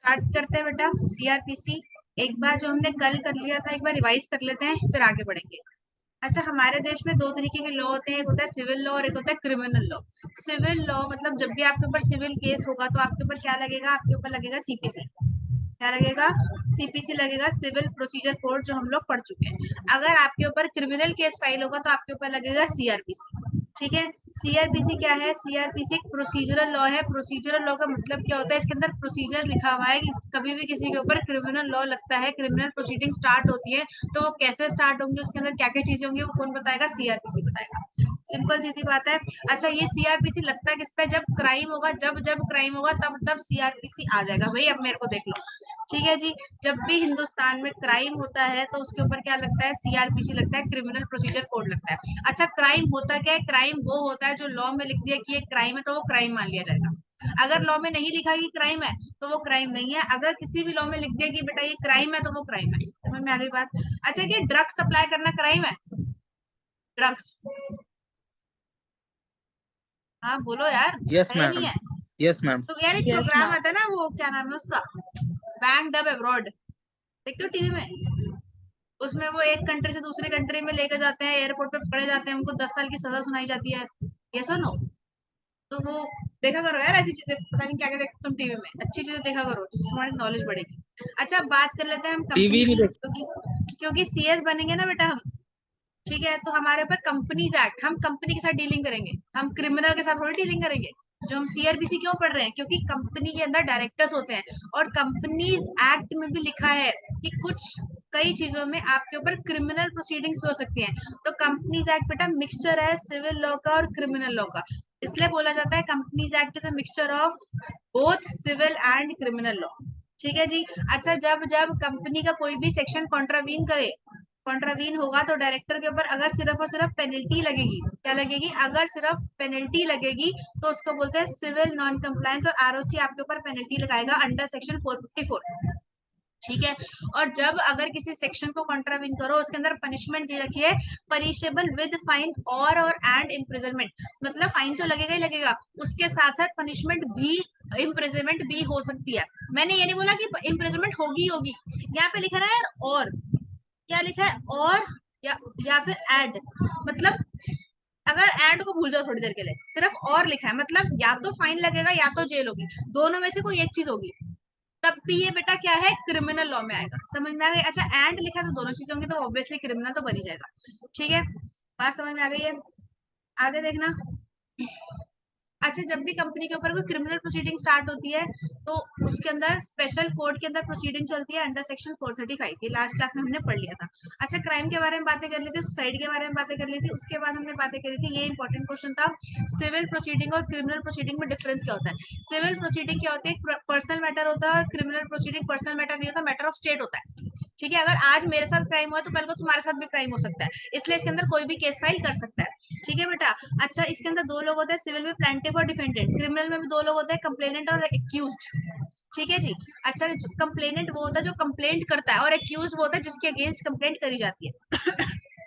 Start करते हैं बेटा सीआरपीसी। एक बार जो हमने कल कर लिया था एक बार रिवाइज कर लेते हैं फिर आगे बढ़ेंगे। अच्छा, हमारे देश में दो तरीके के लॉ होते हैं, एक होता है सिविल लॉ और एक होता है क्रिमिनल लॉ। सिविल लॉ मतलब जब भी आपके ऊपर सिविल केस होगा तो आपके ऊपर क्या लगेगा, आपके ऊपर लगेगा सीपीसी। क्या लगेगा? सीपीसी लगेगा, सिविल प्रोसीजर कोड, जो हम लोग पढ़ चुके हैं। अगर आपके ऊपर क्रिमिनल केस फाइल होगा तो आपके ऊपर लगेगा सीआरपीसी। ठीक है। सीआरपीसी क्या है? सीआरपीसी एक प्रोसीजरल लॉ है। प्रोसीजरल लॉ का मतलब क्या होता है? इसके अंदर प्रोसीजर लिखा हुआ है कि कभी भी किसी के ऊपर क्रिमिनल लॉ लगता है, क्रिमिनल प्रोसीडिंग स्टार्ट होती है, तो वो कैसे स्टार्ट होंगी, उसके अंदर क्या क्या चीजें होंगी, वो कौन बताएगा? सीआरपीसी बताएगा। सिंपल सीधी बात है। अच्छा, ये सीआरपीसी लगता है किस पे? जब क्राइम होगा, जब जब क्राइम होगा तब तब सीआरपीसी आ जाएगा। भाई अब मेरे को देख लो। ठीक है जी। जब भी हिंदुस्तान में क्राइम होता है तो उसके ऊपर क्या लगता है? सीआरपीसी लगता है, क्रिमिनल प्रोसीजर कोड लगता है। अच्छा, क्राइम होता क्या है? क्राइम वो होता है जो लॉ में लिख दिया कि ये क्राइम है तो वो क्राइम मान लिया जाएगा। अगर लॉ में नहीं लिखा कि क्राइम है तो वो क्राइम नहीं है। अगर किसी भी लॉ में लिख दिया कि बेटा ये क्राइम है तो वो क्राइम है। समझ में आ गई बात? अच्छा, कि ड्रग्स सप्लाई करना क्राइम है? ड्रग्स। हाँ बोलो यार, यस है नहीं मैम। है? Yes ma'am. तो यार एक यस प्रोग्राम मैम। आता है ना, वो क्या नाम है उसका, बैंक डब अब्रॉड, देखते हो टीवी में? उसमें वो एक कंट्री से दूसरे कंट्री में लेकर जाते हैं, एयरपोर्ट पे पकड़े जाते हैं, उनको 10 साल की सजा सुनाई जाती है। ये सुनो। तो वो देखा करो यार, ऐसी चीजें पता नहीं क्या क्या देखते तुम टीवी में, अच्छी चीजें देखा करो जिससे तुम्हारी नॉलेज बढ़ेगी। अच्छा, बात कर लेते हैं हम कंपनी टीवी नहीं की, देख। क्योंकि सीएस बनेंगे ना बेटा हम। ठीक है, तो हमारे ऊपर कंपनीज एक्ट, हम कंपनी के साथ डीलिंग करेंगे, हम क्रिमिनल के साथ थोड़ी डीलिंग करेंगे। जो हम सीआरपीसी क्यों पढ़ रहे हैं? क्योंकि कंपनी के अंदर डायरेक्टर्स होते हैं और कंपनीज एक्ट में भी लिखा है कि कुछ कई चीजों में आपके ऊपर क्रिमिनल प्रोसीडिंग्स भी हो सकती हैं। तो कंपनीज एक्ट बेटा मिक्सचर है सिविल लॉ का और क्रिमिनल लॉ का, इसलिए बोला जाता है companies act is a mixture of both civil and criminal law. ठीक है जी। अच्छा, जब जब कंपनी का कोई भी सेक्शन कॉन्ट्रावीन करे, कॉन्ट्रावीन होगा तो डायरेक्टर के ऊपर अगर सिर्फ और सिर्फ पेनल्टी लगेगी, क्या लगेगी? अगर सिर्फ पेनल्टी लगेगी तो उसको बोलते हैं सिविल नॉन कंप्लायंस, और आरओसी आपके ऊपर पेनल्टी लगाएगा अंडर सेक्शन 454। ठीक है। और जब अगर किसी सेक्शन को कॉन्ट्रावीन करो, उसके अंदर पनिशमेंट दे रखी है, पनिशेबल विद फाइन और एंड इम्प्रिजनमेंट। मतलब फाइन तो लगेगा ही लगेगा, उसके साथ साथ पनिशमेंट भी, इम्प्रिजनमेंट भी हो सकती है। मैंने ये नहीं बोला कि इम्प्रिजनमेंट होगी होगी, यहाँ पे लिखा है यार, और क्या लिखा है? और या फिर एड, मतलब अगर एंड को भूल जाओ थोड़ी देर के लिए, सिर्फ और लिखा है, मतलब या तो फाइन लगेगा या तो जेल होगी, दोनों में से कोई एक चीज होगी, तब भी ये बेटा क्या है? क्रिमिनल लॉ में आएगा। समझ में आ गई? अच्छा, एंड लिखा है तो दोनों चीजें होंगी तो ऑब्वियसली क्रिमिनल तो बन ही जाएगा। ठीक है, बात समझ में आ गई है? आगे देखना। अच्छा, जब भी कंपनी के ऊपर कोई क्रिमिनल प्रोसीडिंग स्टार्ट होती है तो उसके अंदर स्पेशल कोड के अंदर प्रोसीडिंग चलती है अंडर सेक्शन 435। ये लास्ट क्लास में हमने पढ़ लिया था। अच्छा, क्राइम के बारे में बातें कर ली थी, सुसाइड के बारे में बातें कर ली थी, उसके बाद हमने बातें करी थी, ये इंपॉर्टेंट क्वेश्चन था, सिविल प्रोसीडिंग और क्रिमिनल प्रोसीडिंग में डिफरेंस क्या होता है? सिविल प्रोसीडिंग क्या होती है? पर्सनल मैटर होता है, और क्रिमिनल प्रोसीडिंग पर्सनल मैटर नहीं होता, मैटर ऑफ स्टेट होता है। ठीक है, अगर आज मेरे साथ क्राइम हुआ तो कल को तुम्हारे साथ भी क्राइम हो सकता है, इसलिए इसके अंदर कोई भी केस फाइल कर सकता है। ठीक है बेटा। अच्छा, इसके अंदर दो लोग होते हैं, सिविल में प्लेंटिफ और डिफेंडेंट, क्रिमिनल में भी दो लोग होते हैं, कंप्लेनेंट और एक्यूज्ड। ठीक है जी। अच्छा, कंप्लेनेंट वो होता है जो कंप्लेंट करता है, और एक्यूज वो होता है जिसके अगेंस्ट कंप्लेंट करी जाती है।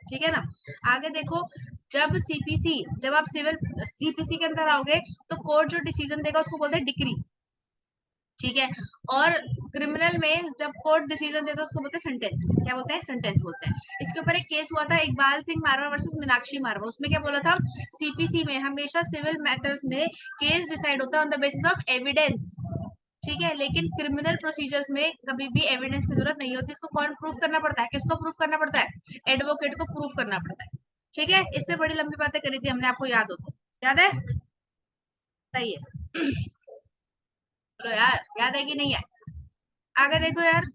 ठीक है ना? आगे देखो, जब सीपीसी, जब आप सिविल सीपीसी के अंदर आओगे तो कोर्ट जो डिसीजन देगा उसको बोलते हैं डिक्री। ठीक है। और क्रिमिनल में जब कोर्ट डिसीजन देता है उसको बोलते हैं सेंटेंस। क्या बोलते हैं? सेंटेंस बोलते हैं। इसके ऊपर एक केस हुआ था, इकबाल सिंह मारवा वर्सेस मीनाक्षी मारवा, उसमें क्या बोला था? सीपीसी में हमेशा सिविल मैटर्स में केस डिसाइड होता है on the basis of evidence. ठीक है, लेकिन क्रिमिनल प्रोसीजर्स में कभी भी एविडेंस की जरूरत नहीं होती। इसको कौन प्रूफ करना पड़ता है? किसको प्रूफ करना पड़ता है? एडवोकेट को प्रूफ करना पड़ता है। ठीक है, इससे बड़ी लंबी बातें करी थी हमने, आपको याद हो तो? याद है? बताइए। बोलो यार, याद है कि नहीं है? आगे देखो यार।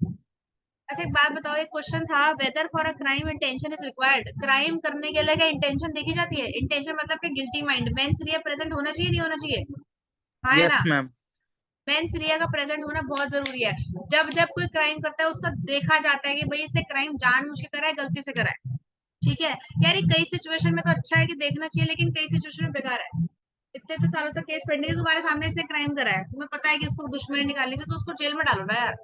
अच्छा, एक बात बताओ, एक क्वेश्चन था, whether for a crime intention is required. Crime करने के लिए क्या इंटेंशन देखी जाती है? इंटेंशन मतलब कि गिल्टी माइंड, मेंस रिया प्रेजेंट होना चाहिए, नहीं होना चाहिए? हाँ है यस ना? मैम। मेंस रिया का प्रेजेंट होना बहुत जरूरी है। जब जब कोई क्राइम करता है उसका देखा जाता है कि भाई इसने क्राइम जानबूझ के करा है, गलती से करा है। ठीक है यार, ये कई सिचुएशन में तो अच्छा है कि देखना चाहिए, लेकिन कई सिचुएशन में बेकार है। इतने इतने सालों तक केस पेंडिंग है, तुम्हारे सामने इसने क्राइम करा है, तुम्हें पता है कि उसको दुश्मनी निकालनी थी, तो उसको जेल में डालो ना यार।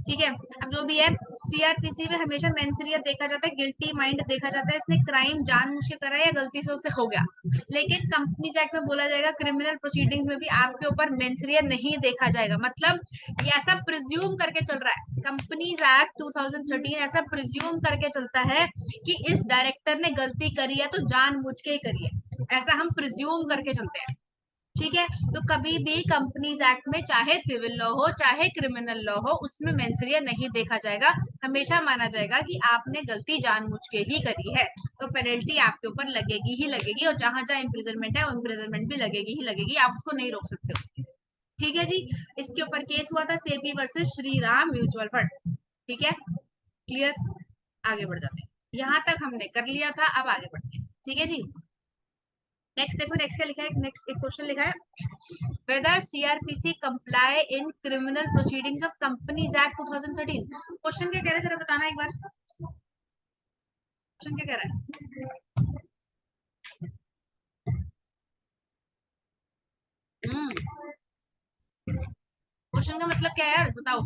ठीक है, अब जो भी है, सीआरपीसी में हमेशा मेंसरियत देखा जाता है, गिल्टी माइंड देखा जाता है, इसने क्राइम जानबूझ के करा है या गलती से उससे हो गया। लेकिन कंपनीज एक्ट में बोला जाएगा, क्रिमिनल प्रोसीडिंग्स में भी आपके ऊपर मेंसरियत नहीं देखा जाएगा। मतलब ये ऐसा प्रिज्यूम करके चल रहा है, कंपनीज एक्ट 2013 ऐसा प्रिज्यूम करके चलता है कि इस डायरेक्टर ने गलती करी है तो जानबूझ के ही करी है, ऐसा हम प्रिज्यूम करके चलते हैं। ठीक है, तो कभी भी कंपनीज एक्ट में चाहे सिविल लॉ हो चाहे क्रिमिनल लॉ हो, उसमें मेंसरिया नहीं देखा जाएगा। हमेशा माना जाएगा कि आपने गलती जानबूझ के ही करी है, तो पेनल्टी आपके ऊपर लगेगी ही लगेगी, और जहां जहां इम्प्रिजनमेंट है वो इम्प्रिजनमेंट भी लगेगी ही लगेगी, आप उसको नहीं रोक सकते हो। ठीक है जी, इसके ऊपर केस हुआ था SEBI versus Shri Ram mutual fund. ठीक है, क्लियर, आगे बढ़ जाते हैं। यहाँ तक हमने कर लिया था, अब आगे बढ़ते हैं। ठीक है जी, नेक्स्ट देखो, नेक्स्ट क्या लिखा है, नेक्स्ट एक क्वेश्चन लिखा है, whether CRPC comply in criminal proceedings of Companies Act 2013। Question क्या कह रहे हैं जरा बताना एक बार, क्वेश्चन क्या कह रहा है। क्वेश्चन का मतलब क्या है यार, बताओ।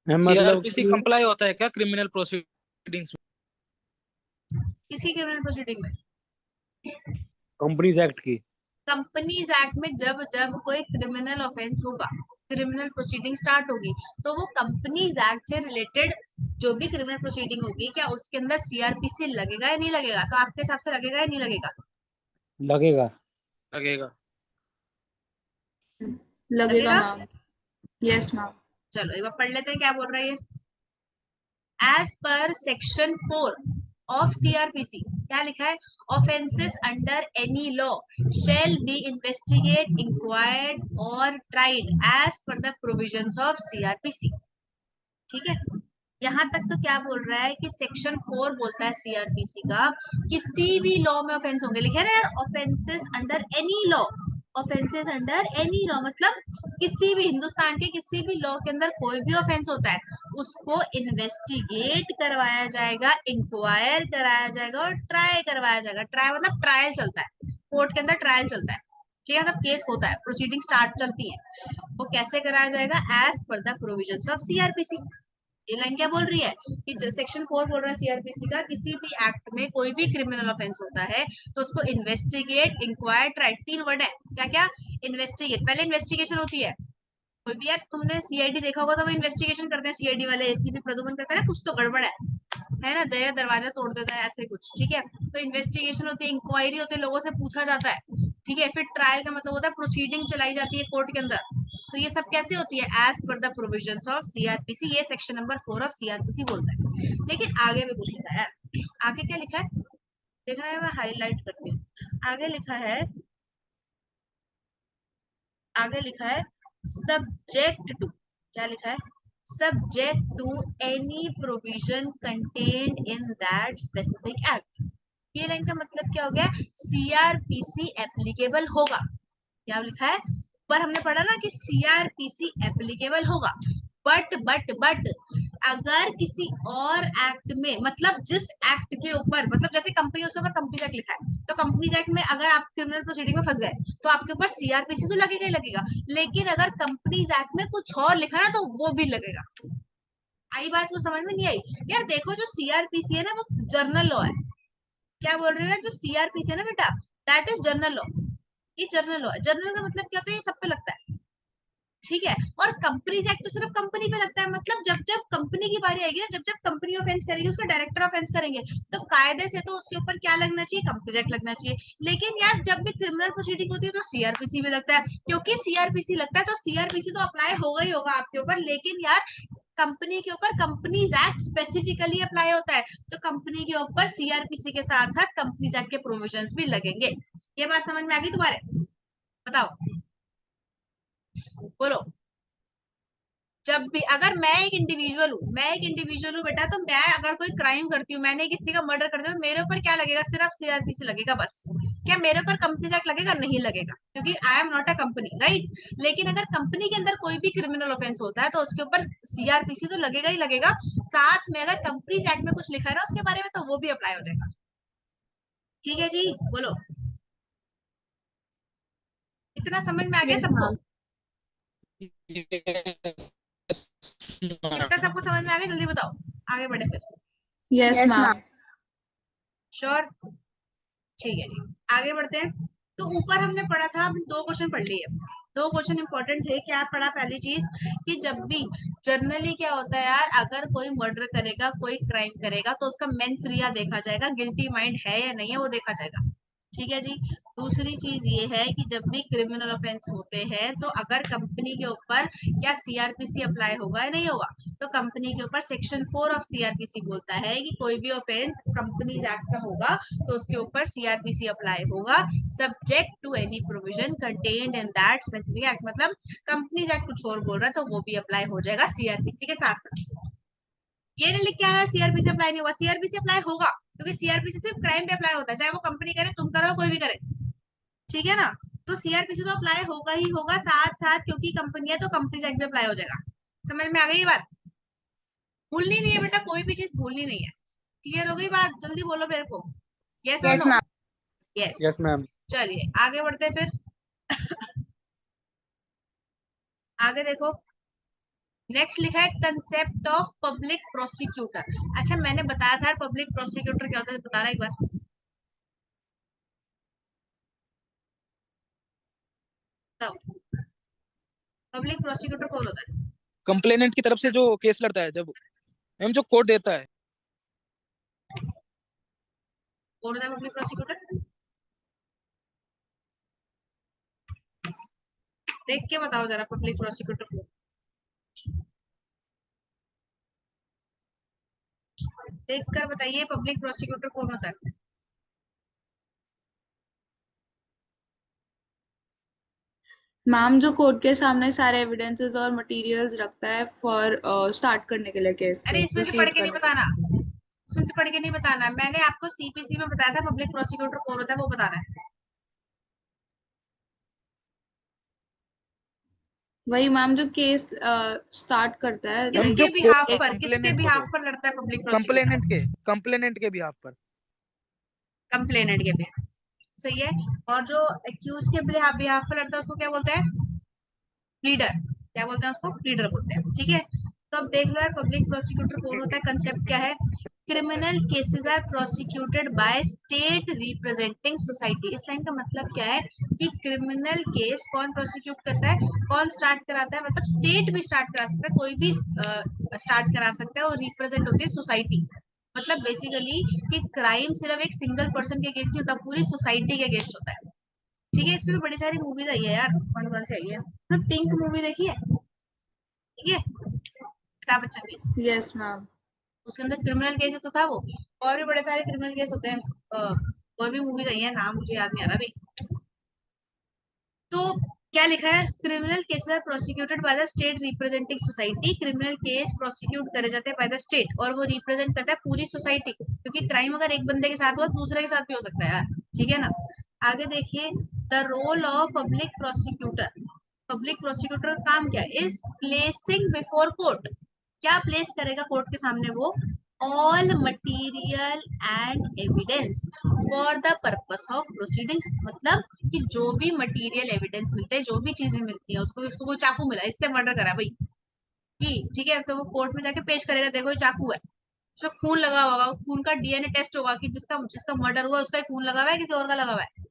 मतलब सीआरपीसी कंप्लाई होता है क्या क्रिमिनल प्रोसीडिंग्स में? किसकी क्रिमिनल प्रोसीडिंग में? कंपनीज एक्ट की। कंपनीज एक्ट में जब जब कोई क्रिमिनल ऑफेंस होगा, क्रिमिनल प्रोसीडिंग स्टार्ट होगी, तो वो कंपनीज एक्ट से रिलेटेड जो भी क्रिमिनल प्रोसीडिंग होगी, क्या उसके अंदर सीआरपीसी लगेगा या नहीं लगेगा? तो आपके हिसाब से लगेगा या नहीं लगेगा? लगेगा। लगेगा। लगेगा मैम। Yes ma'am. चलो एक बार पढ़ लेते हैं क्या बोल रहा है ये। As per section 4 of CrPC, क्या लिखा है, offences under any law shall be investigate inquired और tried as per the provisions of CrPC. ठीक है, यहाँ तक तो क्या बोल रहा है कि सेक्शन 4 बोलता है सीआरपीसी का, किसी भी लॉ में ऑफेंस होंगे, लिखे ना यार, offences under any law, offences under any law मतलब किसी भी हिंदुस्तान के किसी भी लॉ के अंदर कोई भी ऑफेंस होता है, उसको इन्वेस्टिगेट करवाया जाएगा, इंक्वायर कराया जाएगा और ट्राई करवाया जाएगा। ट्राई मतलब ट्रायल चलता है, कोर्ट के अंदर ट्रायल चलता है। ठीक है, मतलब केस होता है, प्रोसीडिंग स्टार्ट चलती है, वो कैसे कराया जाएगा, as per the provisions of CrPC. ये लाइन क्या बोल रही है कि सेक्शन 4 बोल रहा है सीआरपीसी का, किसी भी एक्ट में कोई भी क्रिमिनल ऑफेंस होता है तो उसको इन्वेस्टिगेट, इंक्वायर, ट्राई, 3 वर्ड है, क्या क्या, इन्वेस्टिगेट, पहले इन्वेस्टिगेशन होती है। कोई भी यार तुमने सीआईडी देखा होगा तो वो इन्वेस्टिगेशन करते हैं, सीआईडी वाले, एसीपी प्रदुमन करता है ना, कुछ तो गड़बड़ है ना, दया दरवाजा तोड़ देता है ऐसे कुछ। ठीक है, तो इन्वेस्टिगेशन होती है, इंक्वायरी होती है, लोगों से पूछा जाता है। ठीक है, फिर ट्रायल का मतलब होता है प्रोसीडिंग चलाई जाती है कोर्ट के अंदर। तो ये सब कैसे होती है, as per the provisions of CrPC, ये सेक्शन नंबर 4 ऑफ सीआरपीसी बोलता है। लेकिन आगे भी कुछ लिखा है, आगे क्या लिखा है देखना है, मैं हाईलाइट करती हूँ। आगे लिखा है, आगे लिखा है सब्जेक्ट टू, क्या लिखा है, subject to any provision contained in that specific act. ये लाइन का मतलब क्या हो गया, सीआरपीसी एप्लीकेबल होगा। क्या लिखा है, पर हमने पढ़ा ना कि सीआरपीसी एप्लीकेबल होगा, बट अगर किसी और एक्ट में, मतलब जिस एक्ट के ऊपर, मतलब जैसे कंपनी, उसके ऊपर कंपनीज एक्ट लिखा है, तो कंपनीज एक्ट में अगर आप क्रिमिनल प्रोसीडिंग में फंस गए तो आपके ऊपर सीआरपीसी तो लगेगा ही लगेगा, लेकिन अगर कंपनीज एक्ट में कुछ और लिखा ना तो वो भी लगेगा। आई बात को समझ में नहीं आई यार? देखो जो सीआरपीसी है ना वो जर्नल लॉ है। क्या बोल रहे हो यार, जो सीआरपीसी है ना बेटा, दैट इज जर्नल लॉ। ये जर्नल लॉ है, जर्नल का मतलब क्या होता है, ये सब पे लगता है। ठीक है, और कंपनीज एक्ट तो सिर्फ कंपनी पे लगता है, मतलब जब जब कंपनी की बारी आएगी ना, जब जब कंपनी ऑफेंस करेगी, उसका डायरेक्टर ऑफेंस करेंगे, तो कायदे से तो उसके ऊपर क्या लगना चाहिए, कंपनीज एक्ट लगना चाहिए। लेकिन यार जब भी क्रिमिनल प्रोसीडिंग होती है तो सीआरपीसी में लगता है, क्योंकि सीआरपीसी लगता है तो सीआरपीसी तो अप्लाई होगा ही होगा आपके ऊपर। लेकिन यार कंपनी के ऊपर कंपनीज एक्ट स्पेसिफिकली अप्लाई होता है, तो कंपनी के ऊपर सीआरपीसी के साथ साथ कंपनीज एक्ट के प्रोविजंस भी लगेंगे। ये बात समझ में आ गई तुम्हारे? बताओ, बोलो। जब भी अगर मैं एक इंडिविजुअल हूँ बेटा, तो मैं अगर कोई क्राइम करती हूँ, मैंने किसी का मर्डर कर दिया, तो मेरे ऊपर क्या लगेगा? सिर्फ सीआरपीसी लगेगा बस। क्या मेरे ऊपर कंपनीज एक्ट लगेगा? नहीं लगेगा, क्योंकि I am not a company, right. लेकिन अगर कंपनी के अंदर कोई भी क्रिमिनल ऑफेंस होता है तो उसके ऊपर सीआरपीसी तो लगेगा ही लगेगा। साथ में अगर कंपनीज एक्ट में कुछ लिखा है ना उसके बारे में, तो वो भी अप्लाई हो जाएगा। ठीक है जी, बोलो। इतना समझ में आ गया Yes, सबको? ma'am. इतना सबको समझ में आ गया? जल्दी बताओ, आगे बढ़े फिर। Yes, Yes, ma'am. श्योर? ठीक है जी, आगे बढ़ते हैं। तो ऊपर हमने पढ़ा था, हमने 2 क्वेश्चन पढ़ लिए। 2 क्वेश्चन इंपॉर्टेंट थे। क्या पढ़ा? पहली चीज कि जब भी जनरली क्या होता है यार, अगर कोई मर्डर करेगा, कोई क्राइम करेगा, तो उसका मेंस रिया देखा जाएगा, गिल्टी माइंड है या नहीं है वो देखा जाएगा। ठीक है जी। दूसरी चीज ये है कि जब भी क्रिमिनल ऑफेंस होते हैं, तो अगर कंपनी के ऊपर क्या सीआरपीसी अप्लाई होगा या नहीं होगा, तो कंपनी के ऊपर सेक्शन 4 ऑफ सीआरपीसी बोलता है कि कोई भी ऑफेंस कंपनीज एक्ट का होगा तो उसके ऊपर सीआरपीसी अप्लाई होगा, subject to any provision contained in that specific act. मतलब कंपनीज एक्ट कुछ और बोल रहा है तो वो भी अप्लाई हो जाएगा सीआरपीसी के साथ साथ। ये नहीं लिख के आना सीआरपीसी अप्लाई नहीं होगा, सीआरपीसी अप्लाई होगा, क्योंकि सीआरपीसी सिर्फ क्राइम पे अप्लाई होता है, चाहे वो कंपनी करे, तुम करो, कोई भी करे। ठीक है ना? तो सीआरपीसी तो अप्लाई होगा ही होगा साथ साथ, क्योंकि कंपनी है तो कंपनीज एक्ट में अप्लाई हो जाएगा। समझ में आ गई ये बात? भूलनी नहीं है बेटा, कोई भी चीज भूलनी नहीं है। क्लियर हो गई बात? जल्दी बोलो मेरे को, यस और yes, no? ma'am. Yes. Yes ma'am. चलिए आगे बढ़ते हैं फिर। आगे देखो, नेक्स्ट लिखा है कंसेप्ट ऑफ पब्लिक प्रोसिक्यूटर। अच्छा, मैंने बताया था पब्लिक प्रोसिक्यूटर क्या होता है, बताना एक बार। पब्लिक प्रोसिक्यूटर कौन होता है? कंप्लेनेंट की तरफ से जो केस लड़ता है, जब मैम जो कोर्ट देता है। कौन होता है पब्लिक प्रोसिक्यूटर? देख के बताओ जरा पब्लिक प्रोसिक्यूटर को, देख कर बताइए पब्लिक प्रोसिक्यूटर कौन होता है? मैम जो कोर्ट के सामने सारे एविडेंसेस और मटेरियल्स रखता है फॉर स्टार्ट करने के लिए केस अरे के इसमें से पढ़ प्रोसीड के नहीं करने के लिए। बताना, इसमें से पढ़ के नहीं बताना। मैंने आपको सीपीसी में बताया था पब्लिक प्रोसिक्यूटर कौन होता है, वो बताना है। वही मैम जो केस स्टार्ट करता है, मैम लाइक जो किसके बिहाफ कोर्ट पर, किसके कंप्लेनेंट को बिहाफ दे, पर लड़ता है पब्लिक प्रोसिक्यूटर? कंप्लेनेंट के बिहाफ पर। कंप्लेनेंट के बिहाफ, सही है। और जो एक्यूज के बिहाफ पर लड़ता है उसको क्या बोलते हैं? प्लीडर। क्या बोलते हैं उसको? प्लीडर बोलते हैं। ठीक है, तो अब देख लो यार पब्लिक प्रोसिक्यूटर कौन होता है, कंसेप्ट क्या है। Criminal cases are prosecuted by state representing society. इस लाइन का मतलब क्या है कि क्रिमिनल केस कौन प्रोसिक्यूट करता है, कौन स्टार्ट कराता है? मतलब स्टेट भी स्टार्ट करा सकता है, कोई भी स्टार्ट करा सकता है, और रिप्रेजेंट होती है सोसाइटी। मतलब बेसिकली कि क्राइम सिर्फ एक सिंगल पर्सन के अगेंस्ट नहीं होता, पूरी सोसाइटी के अगेंस्ट होता है। ठीक है, इसमें तो बड़ी सारी मूवीज आई है यार, कौन कौन सी आई है? पिंक मूवी देखी है? ठीक है, अमिताभ बच्चन की। Yes ma'am. उसके अंदर क्रिमिनल केसेस तो था वो, और भी बड़े सारे क्रिमिनल केस होते हैं। और भी मूवीज आई है, नाम मुझे याद नहीं आ रहा अभी। तो क्या लिखा है? Criminal cases are prosecuted by the state representing society. Criminal case prosecute करे जाते हैं बाय द स्टेट, और वो रिप्रेजेंट करता है पूरी सोसाइटी को, क्योंकि क्राइम अगर एक बंदे के साथ हुआ दूसरे के साथ भी हो सकता है यार। ठीक है ना? आगे देखिए, the role of public prosecutor. Public prosecutor का काम क्या है? Is placing before court. क्या प्लेस करेगा कोर्ट के सामने वो? All material and evidence for the purpose of proceedings. मतलब कि जो भी मटेरियल एविडेंस मिलते हैं, जो भी चीजें मिलती हैं उसको, इसको कोई चाकू मिला, इससे मर्डर करा भाई कि ठीक है, तो वो कोर्ट में जाके पेश करेगा, देखो ये चाकू है, उसमें खून लगा होगा, खून का डीएनए टेस्ट होगा कि जिसका जिसका मर्डर हुआ उसका ही खून लगा हुआ है, किसी और का लगा हुआ है।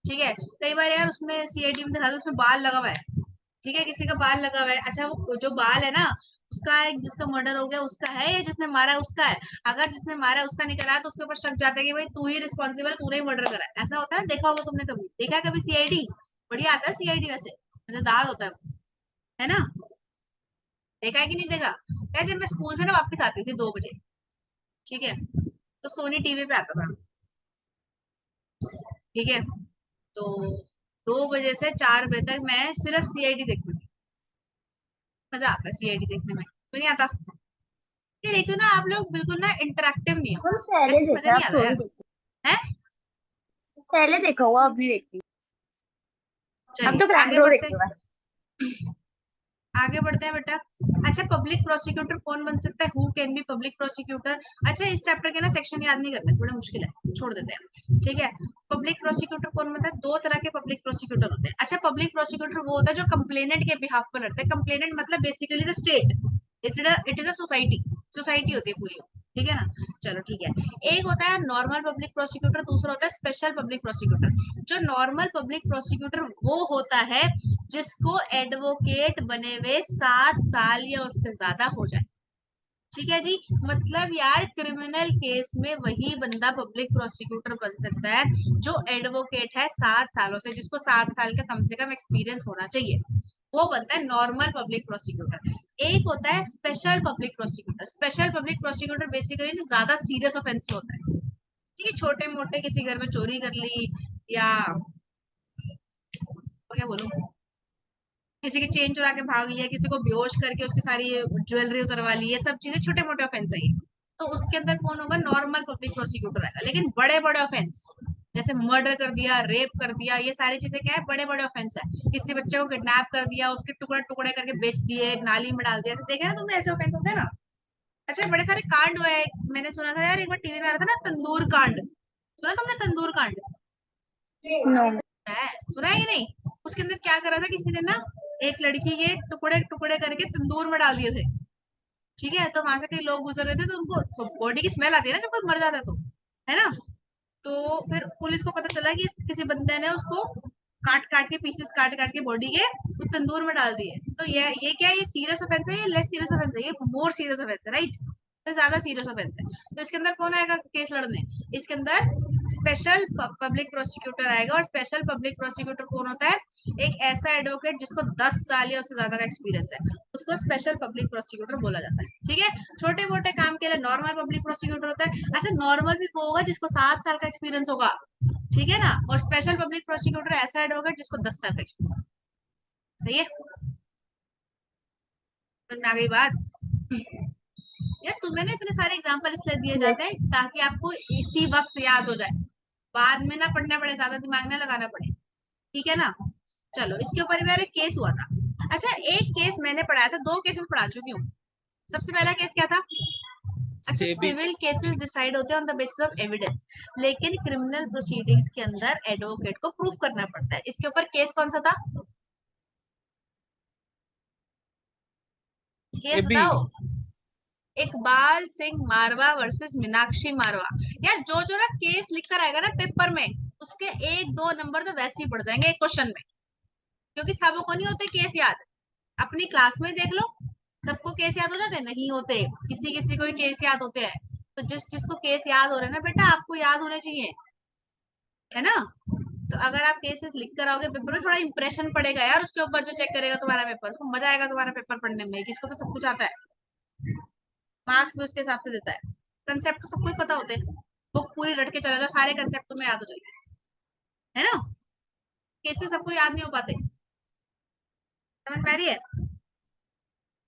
ठीक है, कई बार यार उसमें सीआईडी में दिखा दो उसमें बाल लगा हुआ है। ठीक है, किसी का बाल लगा हुआ है, अच्छा वो जो बाल है ना, उसका एक जिसका मर्डर हो गया उसका है, या जिसने मारा है उसका है? अगर जिसने मारा है उसका निकला है तो उसके ऊपर शक जाता है कि भाई तू ही रिस्पॉन्सिबल है, तूने ही मर्डर करा है। ऐसा होता है ना, देखा होगा तुमने, कभी देखा है कभी सीआईडी? बढ़िया आता है सीआईडी, वैसे मजेदार होता है वो, है ना? देखा है कि नहीं देखा? यार जब मैं स्कूल से ना वापस आती थी 2 बजे, ठीक है, तो सोनी टीवी पे आता था। ठीक है, तो 2 बजे से 4 बजे तक मैं सिर्फ सीआईडी देखती थी। मजा आता है सीआईडी देखने में, तो नहीं आता ये। लेकिन ना आप लोग बिल्कुल ना इंटरेक्टिव नहीं हो, पहले ऐसे मजा देखा, नहीं आप आता थोड़ी यार। देखी। है पहले देखा हुआ, अब नहीं देखती। अब चलिए तो क्रैक आगे रो बढ़ते देखती हूँ मैं। आगे बढ़ते हैं बेटा। अच्छा पब्लिक प्रोसिक्यूटर कौन बन सकता है, who can be public prosecutor. अच्छा इस चैप्टर के ना सेक्शन याद नहीं करने, थोड़ा मुश्किल है, छोड़ देते हैं, ठीक है। पब्लिक प्रोसिक्यूटर कौन बनता है, दो तरह के पब्लिक प्रोसिक्यूटर होते हैं। अच्छा पब्लिक प्रोसिक्यूटर वो होता है जो कंप्लेनेंट के बिहाफ पर लड़ता है। कंप्लेनेंट मतलब basically the state, it is a society, society होती है पूरी, ठीक है ना। चलो ठीक है, एक होता है नॉर्मल पब्लिक प्रोसिक्यूटर, दूसरा होता है स्पेशल पब्लिक प्रोसिक्यूटर। जो नॉर्मल पब्लिक प्रोसिक्यूटर वो होता है जिसको एडवोकेट बने हुए 7 साल या उससे ज्यादा हो जाए, ठीक है जी। मतलब यार क्रिमिनल केस में वही बंदा पब्लिक प्रोसिक्यूटर बन सकता है जो एडवोकेट है 7 सालों से, जिसको 7 साल का कम से कम एक्सपीरियंस होना चाहिए, वो बनता है नॉर्मल पब्लिक प्रोसिक्यूटर। एक होता है special public prosecutor. Special public prosecutor basically ज्यादा सीरियस ऑफेंस में होता है, ठीक है। छोटे मोटे किसी घर में चोरी कर ली या क्या बोलूं, किसी की चेन चुरा के भाग लिया, किसी को बेहोश करके उसकी सारी ज्वेलरी उतरवा ली, ये सब चीजें छोटे मोटे ऑफेंस है ये। तो उसके अंदर कौन होगा, नॉर्मल पब्लिक प्रोसिक्यूटर आएगा। लेकिन बड़े बड़े ऑफेंस जैसे मर्डर कर दिया, रेप कर दिया, ये सारी चीजें क्या है, बड़े बड़े ऑफेंस है। किसी बच्चे को किडनैप कर दिया, उसके टुकड़े टुकड़े करके बेच दिए, नाली में डाल दिया, ऐसे देखे ना तुमने, ऐसे ऑफेंस होते हैं ना। अच्छा बड़े सारे कांड हुए, मैंने सुना था यार एक बार टीवी में आ रहा था ना, तंदूर कांड, सुना तुमने तंदूर कांड, नो। है सुना है कि नहीं। उसके अंदर क्या करा था किसी ने ना, एक लड़की के टुकड़े टुकड़े करके तंदूर में डाल दिए थे, ठीक है। तो वहां से कई लोग गुजर रहे थे, तो उनको तो बॉडी की स्मेल आती है ना जब कोई मर जाता है तो, है ना। तो फिर पुलिस को पता चला कि किसी बंदे ने उसको काट काट के पीसेस काट काट के बॉडी के तो तंदूर में डाल दिए। तो ये क्या है, ये सीरियस ऑफेंस है, ये लेस सीरियस ऑफेंस है, ये मोर सीरियस ऑफेंस है, राइट। तो ज्यादा सीरियस ऑफेंस है। तो इसके अंदर कौन आएगा केस लड़ने, इसके अंदर स्पेशल पब्लिक प्रोसिक्यूटर आएगा। और स्पेशल पब्लिक प्रोसिक्यूटर कौन होता है, एक ऐसा एडवोकेट जिसको 10 साल या उससे ज्यादा का एक्सपीरियंस है, उसको स्पेशल पब्लिक प्रोसिक्यूटर बोला जाता है, ठीक है। छोटे मोटे काम के लिए नॉर्मल पब्लिक प्रोसिक्यूटर होता है। अच्छा नॉर्मल भी वो होगा जिसको 7 साल का एक्सपीरियंस होगा, ठीक है ना। और स्पेशल पब्लिक प्रोसिक्यूटर ऐसा एडवोकेट जिसको 10 साल का एक्सपीरियंस, सही है, समझ में आ गई बात। यार तुम्हें ना इतने सारे एग्जांपल इसलिए दिए जाते हैं ताकि आपको इसी वक्त याद हो जाए, बाद में ना पढ़ना पड़े, ज्यादा दिमाग ना लगाना पड़े, ठीक है ना। चलो इसके ऊपर मेरा एक केस हुआ था। अच्छा एक केस मैंने पढ़ाया था, 2 केसेस पढ़ा चुकी हूँ। सबसे पहला केस क्या था, अच्छा सेबी सिविल केसेस डिसाइड होते हैं on the basis of evidence, लेकिन क्रिमिनल प्रोसीडिंग्स के अंदर एडवोकेट को प्रूफ करना पड़ता है। इसके ऊपर केस कौन सा था, केस सेबी बताओ। इकबाल सिंह मारवा वर्सेस मीनाक्षी मारवा। यार जो जो ना केस लिख कर आएगा ना पेपर में, उसके 1-2 नंबर तो वैसे ही पड़ जाएंगे एक क्वेश्चन में, क्योंकि सबको नहीं होते केस याद। अपनी क्लास में देख लो, सबको केस याद हो जाते नहीं होते, किसी किसी को ही केस याद होते हैं। तो जिस जिसको केस याद हो रहे हैं ना बेटा, आपको याद होने चाहिए, है ना। तो अगर आप केसेस लिख कर आओगे पेपर में, थोड़ा इंप्रेशन पड़ेगा यार उसके ऊपर, जो चेक करेगा तुम्हारा पेपर, उसको मजा आएगा तुम्हारा पेपर पढ़ने में, किसको तो सब कुछ आता है, मार्क्स भी उसके हिसाब से देता है। कंसेप्ट तो सबको ही पता होते हैं, बुक पूरी रट के चले जाओ, सारे कंसेप्ट तुम्हें याद हो जाएंगे, है ना। केसेस सबको याद नहीं हो पाते, समझ में आ रही है।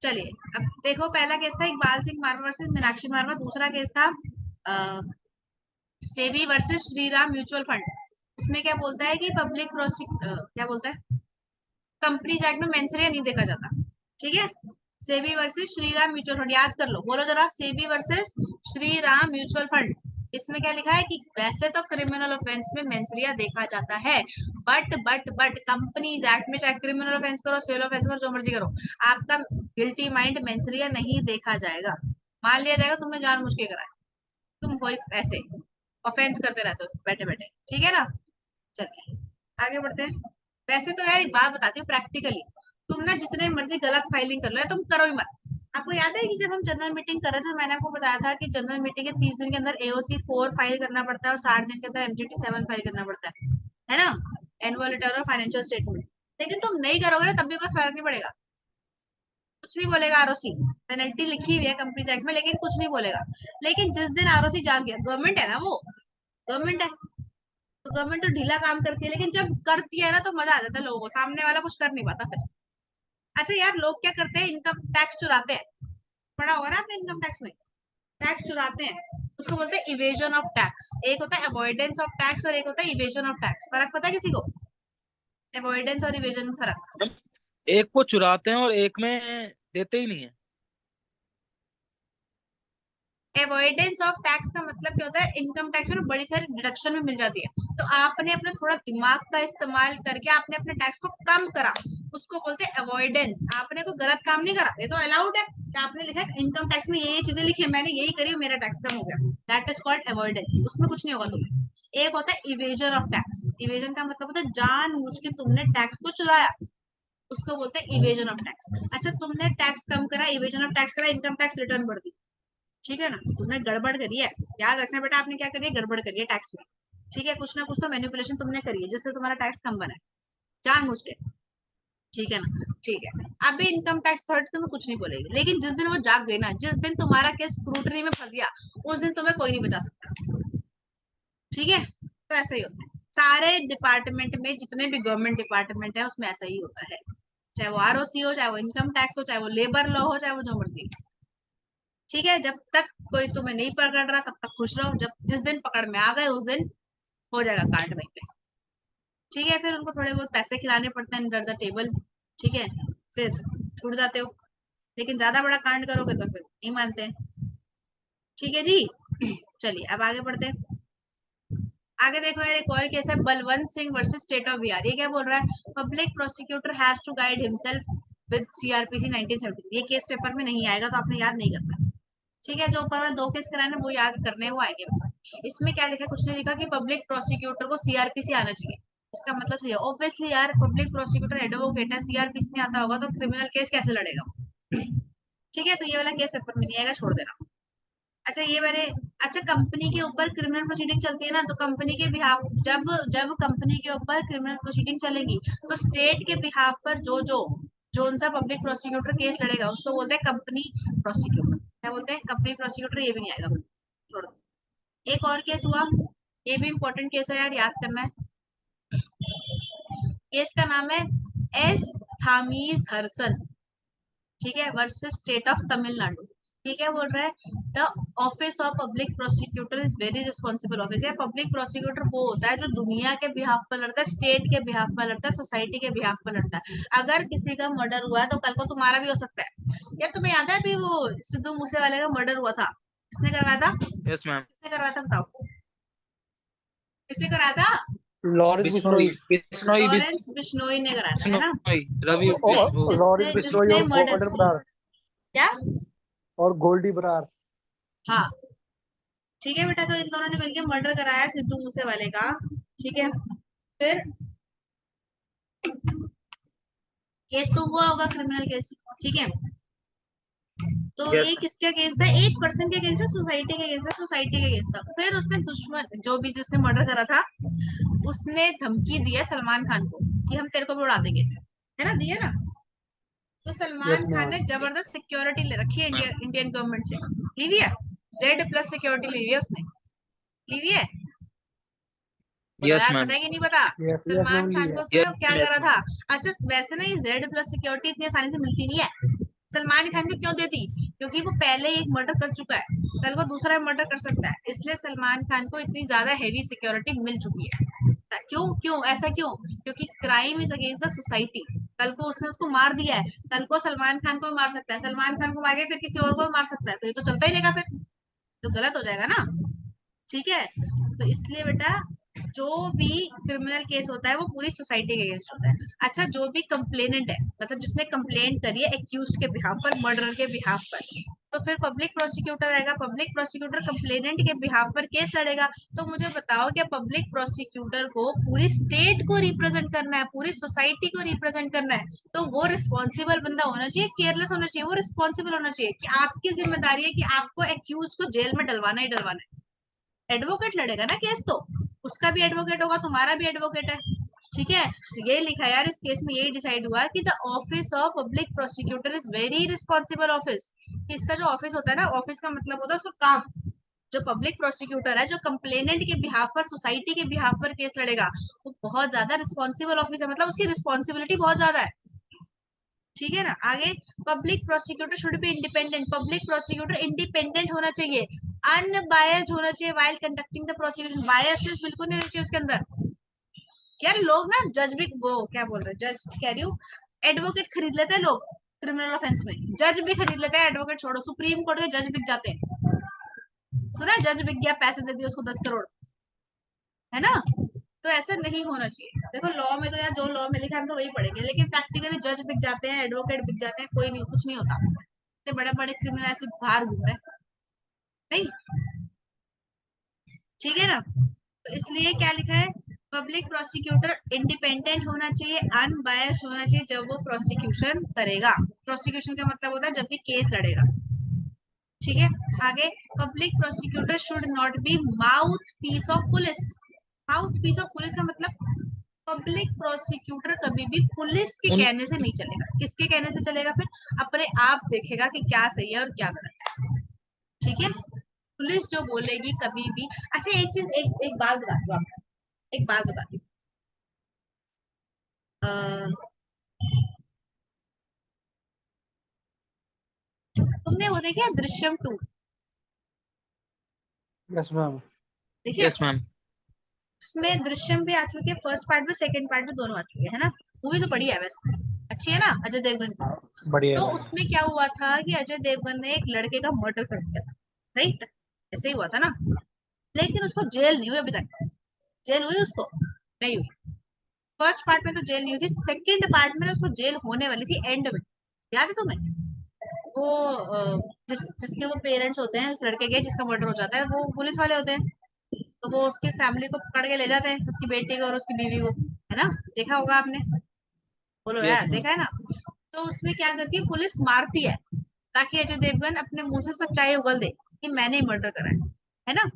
चलिए अब देखो, पहला केस था इकबाल सिंह मारवा वर्सेस मीनाक्षी मारवा, दूसरा केस था SEBI versus Shriram mutual fund. इसमें क्या बोलता है कि क्या बोलता है, कंपनीज एक्ट में मेंसरिया नहीं देखा जाता, ठीक है। SEBI versus Shriram mutual fund, याद कर लो, बोलो जरा, SEBI versus Shriram mutual fund. इसमें क्या लिखा है कि वैसे तो क्रिमिनल ऑफेंस में मेंसरिया देखा जाता है, बट कंपनीज एक्ट में चाहे क्रिमिनल ऑफेंस करो, सेल ऑफेंस करो, जो मर्जी करो, आपका गिल्टी माइंड मेंसरिया नहीं देखा जाएगा। मान लिया जाएगा तुमने जानबूझ के करा है, तुम वही ऐसे ऑफेंस करते रहते हो बैठे बैठे, ठीक है ना। चलिए आगे बढ़ते हैं। वैसे तो यार एक बात बताती हूँ प्रैक्टिकली, तुम ना जितने मर्जी गलत फाइलिंग कर लो, तुम करो ही मत। आपको याद है कि जब हम जनरल मीटिंग कर रहे थे तो मैंने आपको बताया था कि जनरल मीटिंग के 30 दिन के अंदर AOC 4 फाइल करना पड़ता है और 60 दिन के अंदर MGT 7 फाइल करना पड़ता है ना, एनुअल रिटर्न और फाइनेंशियल स्टेटमेंट। लेकिन तुम नहीं करोगे ना तब भी कोई फर्क नहीं पड़ेगा, कुछ नहीं बोलेगा ROC, पेनल्टी लिखी हुई है कंपनीज एक्ट में, लेकिन कुछ नहीं बोलेगा। लेकिन जिस दिन ROC जाग गया, गवर्नमेंट है ना वो, गवर्नमेंट है, तो गवर्नमेंट तो ढीला काम करती है, लेकिन जब करती है ना तो मजा आ जाता है लोगों को, सामने वाला कुछ कर नहीं पाता फिर, अच्छा यार, लोग क्या करते हैं, इनकम टैक्स चुराते हैं। पढ़ा होगा ना आपने इनकम टैक्स में, टैक्स चुराते हैं, उसको बोलते हैं इवेजन ऑफ टैक्स। एक होता है अवॉइडेंस ऑफ टैक्स और एक होता है इवेजन ऑफ टैक्स। फर्क पता है किसी को, अवॉइडेंस और इवेजन में फर्क? एक को चुराते हैं और एक में देते ही नहीं है। अवॉइडेंस ऑफ टैक्स का मतलब क्या होता है, इनकम टैक्स में बड़ी सारी डिडक्शन में मिल जाती है, तो आपने अपना थोड़ा दिमाग का इस्तेमाल करके आपने अपने टैक्स को कम करा, उसको बोलते हैं अवॉइडेंस। आपने कोई गलत काम नहीं करा, ये तो अलाउड है कि आपने लिखा है इनकम टैक्स में ये चीजें लिखी है, मैंने यही करी, मेरा टैक्स कम हो गया, दैट इज कॉल्ड अवॉइडेंस। उसमें कुछ नहीं होगा तुम्हें। एक होता है इवेजन ऑफ टैक्स। इवेजन का मतलब होता है जानबूझ के तुमने टैक्स को चुराया, उसको बोलते हैं इवेजन ऑफ टैक्स। अच्छा, तुमने टैक्स कम करा, इवेजन ऑफ टैक्स करा, इनकम टैक्स रिटर्न भर दी, ठीक है ना, तुमने गड़बड़ करी है। याद रखना बेटा, आपने क्या करी है, गड़बड़ करी है टैक्स में, ठीक है, कुछ ना कुछ तो मैनिपुलेशन तुमने करी है जिससे तुम्हारा टैक्स कम बना है, जानबूझ के, ठीक है ना, ठीक है। अभी इनकम टैक्स अथॉरिटी तुम्हें कुछ नहीं बोलेगी, लेकिन जिस दिन वो जाग गई ना, जिस दिन तुम्हारा केस स्क्रूटनी में फंस गया, उस दिन तुम्हें कोई नहीं बचा सकता, ठीक है। तो ऐसा ही होता है सारे डिपार्टमेंट में, जितने भी गवर्नमेंट डिपार्टमेंट है उसमें ऐसा ही होता है, चाहे वो आरओसी हो, चाहे वो इनकम टैक्स हो, चाहे वो लेबर लॉ हो, चाहे वो जो मर्जी, ठीक है। जब तक कोई तुम्हें नहीं पकड़ रहा तब तक खुश रहो, जब जिस दिन पकड़ में आ गए उस दिन हो जाएगा कांड वहीं पे, ठीक है। फिर उनको थोड़े बहुत पैसे खिलाने पड़ते हैं अंडर द टेबल, ठीक है, फिर छूट जाते हो। लेकिन ज्यादा बड़ा कांड करोगे तो फिर नहीं मानते, ठीक है जी। चलिए अब आगे बढ़ते हैं। आगे देखो यार, एक और केस है, Balwant Singh versus state of Bihar. ये क्या बोल रहा है, public prosecutor has to guide himself with CrPC 1970। ये केस पेपर में नहीं आएगा तो आपने याद नहीं करना, ठीक है। जो ऊपर वाले 2 केस कराए ना वो याद करने हैं, वो आएंगे। इसमें क्या लिखा है, कुछ नहीं लिखा कि पब्लिक प्रोसिक्यूटर को सीआरपीसी आना चाहिए। इसका मतलब ये ऑब्वियसली यार, पब्लिक प्रोसिक्यूटर एडवोकेट है, सीआरपीसी नहीं आता होगा तो क्रिमिनल केस कैसे लड़ेगा, ठीक है। तो ये वाला केस पेपर में नहीं आएगा, छोड़ देना। अच्छा ये मैंने, अच्छा कंपनी के ऊपर क्रिमिनल प्रोसीडिंग चलती है ना, तो कंपनी के बिहाफ, जब जब कंपनी के ऊपर क्रिमिनल प्रोसीडिंग चलेगी तो स्टेट के बिहाफ पर जो सा पब्लिक प्रोसिक्यूटर केस लड़ेगा उसको बोलते हैं कंपनी प्रोसिक्यूटर। क्या बोलते हैं, कंपनी प्रोसिक्यूटर। ये भी नहीं आएगा, छोड़ दो। एक और केस हुआ, ये भी इंपॉर्टेंट केस है यार, याद करना है। केस का नाम है एस थामीज हरसन, ठीक है, वर्सेस स्टेट ऑफ तमिलनाडु। ये क्या बोल रहा है, the office of public prosecutor is very responsible office. यार पब्लिक प्रोसिक्यूटर वो होता है जो दुनिया के बिहाफ पर लड़ता है, स्टेट के बिहाफ पर लड़ता है, सोसाइटी के बिहाफ पर लड़ता है। अगर किसी का मर्डर हुआ है तो कल को तुम्हारा भी हो सकता है। यार तुम्हें याद है अभी वो सिद्धू मूसेवाले का मर्डर हुआ था, किसने करवाया था, यस मैम। किसने करवाया था बताओ, किसने कराया था, लॉरेंस बिश्नोई बिश्नोई लॉरेंस बिश्नोई ने कराया था, है ना। बिश्नोई तो रवि उसने लॉरेंस जिसने बिश्नोई जिसने और मर्डर, गॉर्डन बरार क्या, और गोल्डी बरार। हाँ ठीक है बेटा, तो इन दोनों ने मिलकर मर्डर कराया सिद्धू मूसेवाले का, ठीक है। फिर केस तो हुआ होगा, क्रिमिनल केस, ठीक है। तो यस ये किसका केस था, एक पर्सन के केस है, सोसाइटी के केस है, सोसाइटी के केस था। फिर उसने दुश्मन, जो भी जिसने मर्डर करा था, उसने धमकी दी है सलमान खान को कि हम तेरे को भी उड़ा देंगे, है ना, दिया ना। तो यस सलमान खान मैम। ने जबरदस्त सिक्योरिटी ले रखी है इंडियन गवर्नमेंट से, ली हुई है, Z+ सिक्योरिटी ली हुई है उसने, ली हुई है। बोलो यस यार, मैम। पता है कि नहीं पता, यस यस सलमान मैम ली खान को है। उसने यस क्या यस करा मैम। था। अच्छा वैसे ना ये Z+ सिक्योरिटी इतनी आसानी से मिलती नहीं है, सलमान खान को क्यों देती, क्योंकि वो पहले एक मर्डर कर चुका है, कल वो दूसरा मर्डर कर सकता है, इसलिए सलमान खान को इतनी ज्यादा हेवी सिक्योरिटी मिल चुकी है। क्यों क्यों ऐसा क्यों, क्योंकि crime is against the society. कल को उसने उसको मार दिया है, कल को सलमान खान को मार सकता है, सलमान खान को मार के फिर किसी और को मार सकता है, तो ये तो चलता ही रहेगा, फिर तो गलत हो जाएगा ना, ठीक है। तो इसलिए बेटा जो भी क्रिमिनल केस होता है वो पूरी सोसाइटी के अगेंस्ट होता है। अच्छा जो भी कंप्लेनेंट है, मतलब जिसने कंप्लेंट करी है एक्यूज के बिहाफ पर, मर्डर के बिहाफ पर, तो फिर पब्लिक प्रोसिक्यूटर आएगा, पब्लिक प्रोसिक्यूटर कंप्लेनेंट के बिहाफ पर केस लड़ेगा। तो मुझे बताओ क्या पब्लिक प्रोसिक्यूटर को पूरी स्टेट को रिप्रेजेंट करना है, पूरी सोसाइटी को रिप्रेजेंट करना है, तो वो रिस्पॉन्सिबल बंदा होना चाहिए, केयरलेस होना चाहिए, वो रिस्पॉन्सिबल होना चाहिए कि आपकी जिम्मेदारी है कि आपको एक्यूज को जेल में डलवाना ही डलवाना है। एडवोकेट लड़ेगा ना केस, तो उसका भी एडवोकेट होगा, तुम्हारा भी एडवोकेट है, ठीक है। तो ये लिखा है यार, इस केस में यही डिसाइड हुआ कि the office of public prosecutor is very responsible office. इसका जो ऑफिस होता है ना, ऑफिस का मतलब होता है उसका काम। जो पब्लिक प्रोसिक्यूटर है, जो कंप्लेनेंट के बिहाफ पर, सोसाइटी के बिहाफ पर केस लड़ेगा, वो बहुत ज्यादा रिस्पॉन्सिबल ऑफिस है, मतलब उसकी रिस्पॉन्सिबिलिटी बहुत ज्यादा है, ठीक है ना। आगे, public prosecutor should be independent, public prosecutor independent होना चाहिए, अनबायस्ड होना चाहिए while conducting the prosecution, biasness बिल्कुल नहीं होनी चाहिए उसके अंदर। यार लोग ना जज भी, वो क्या बोल रहे हैं, जज कह रही हूँ, एडवोकेट खरीद लेते हैं लोग क्रिमिनल ऑफेंस में, जज भी खरीद लेते हैं, एडवोकेट छोड़ो, सुप्रीम कोर्ट के जज बिक जाते हैं। सुना है, जज बिक गया, पैसे दे दिए उसको 10 करोड़, है ना। तो ऐसा नहीं होना चाहिए। देखो लॉ में तो यार जो लॉ में लिखा है हम तो वही पढ़ेंगे, लेकिन प्रैक्टिकली जज बिक जाते हैं, एडवोकेट बिक जाते हैं, कोई नहीं, कुछ नहीं होता। इतने बड़े बड़े क्रिमिनल ऐसे बाहर घूम रहे हैं, नहीं, ठीक है ना। तो इसलिए क्या लिखा है, पब्लिक प्रोसिक्यूटर इंडिपेंडेंट होना चाहिए, अनबायस्ड होना चाहिए जब वो प्रोसिक्यूशन करेगा। प्रोसिक्यूशन का मतलब होता है जब भी केस लड़ेगा, ठीक है। आगे, public prosecutor should not be mouth piece of police, mouth piece of police का मतलब पब्लिक प्रोसिक्यूटर कभी भी पुलिस के उन कहने से नहीं चलेगा। किसके कहने से चलेगा फिर, अपने आप देखेगा कि क्या सही है और क्या गलत है, ठीक है। पुलिस जो बोलेगी कभी भी, अच्छा एक चीज, एक बात बता दो आपको, एक बात बता दी, तुमने वो देखी है दृश्यम 2? Yes ma'am. देखिए, यस मैम। उसमें दृश्यम भी आ चुकी है, फर्स्ट पार्ट में सेकंड पार्ट में दोनों आ चुके हैं ना। मूवी तो बढ़िया है वैसे, अच्छी है ना, अजय देवगन की। बढ़िया तो है। उसमें क्या हुआ था कि अजय देवगन ने एक लड़के का मर्डर कर दिया था, राइट, ऐसे ही हुआ था ना। लेकिन उसको जेल नहीं हुई अभी तक, जेल हुई उसको नहीं हुई। फर्स्ट पार्ट में तो जेल नहीं हुई थी, सेकंड पार्ट में उसको जेल होने वाली थी एंड में, याद है तुम्हें। वो जिसके वो पेरेंट्स होते हैं उस लड़के के जिसका मर्डर हो जाता है, वो पुलिस वाले होते हैं। तो वो उसकी फैमिली को पकड़ के ले जाते हैं, उसकी बेटी को और उसकी बीवी को, है ना, देखा होगा आपने, बोलो यस यार मैम। देखा है ना। तो उसमें क्या करती है, पुलिस मारती है ताकि अजय देवगन अपने मुंह से सच्चाई उगल दे कि मैंने मर्डर करा है ना।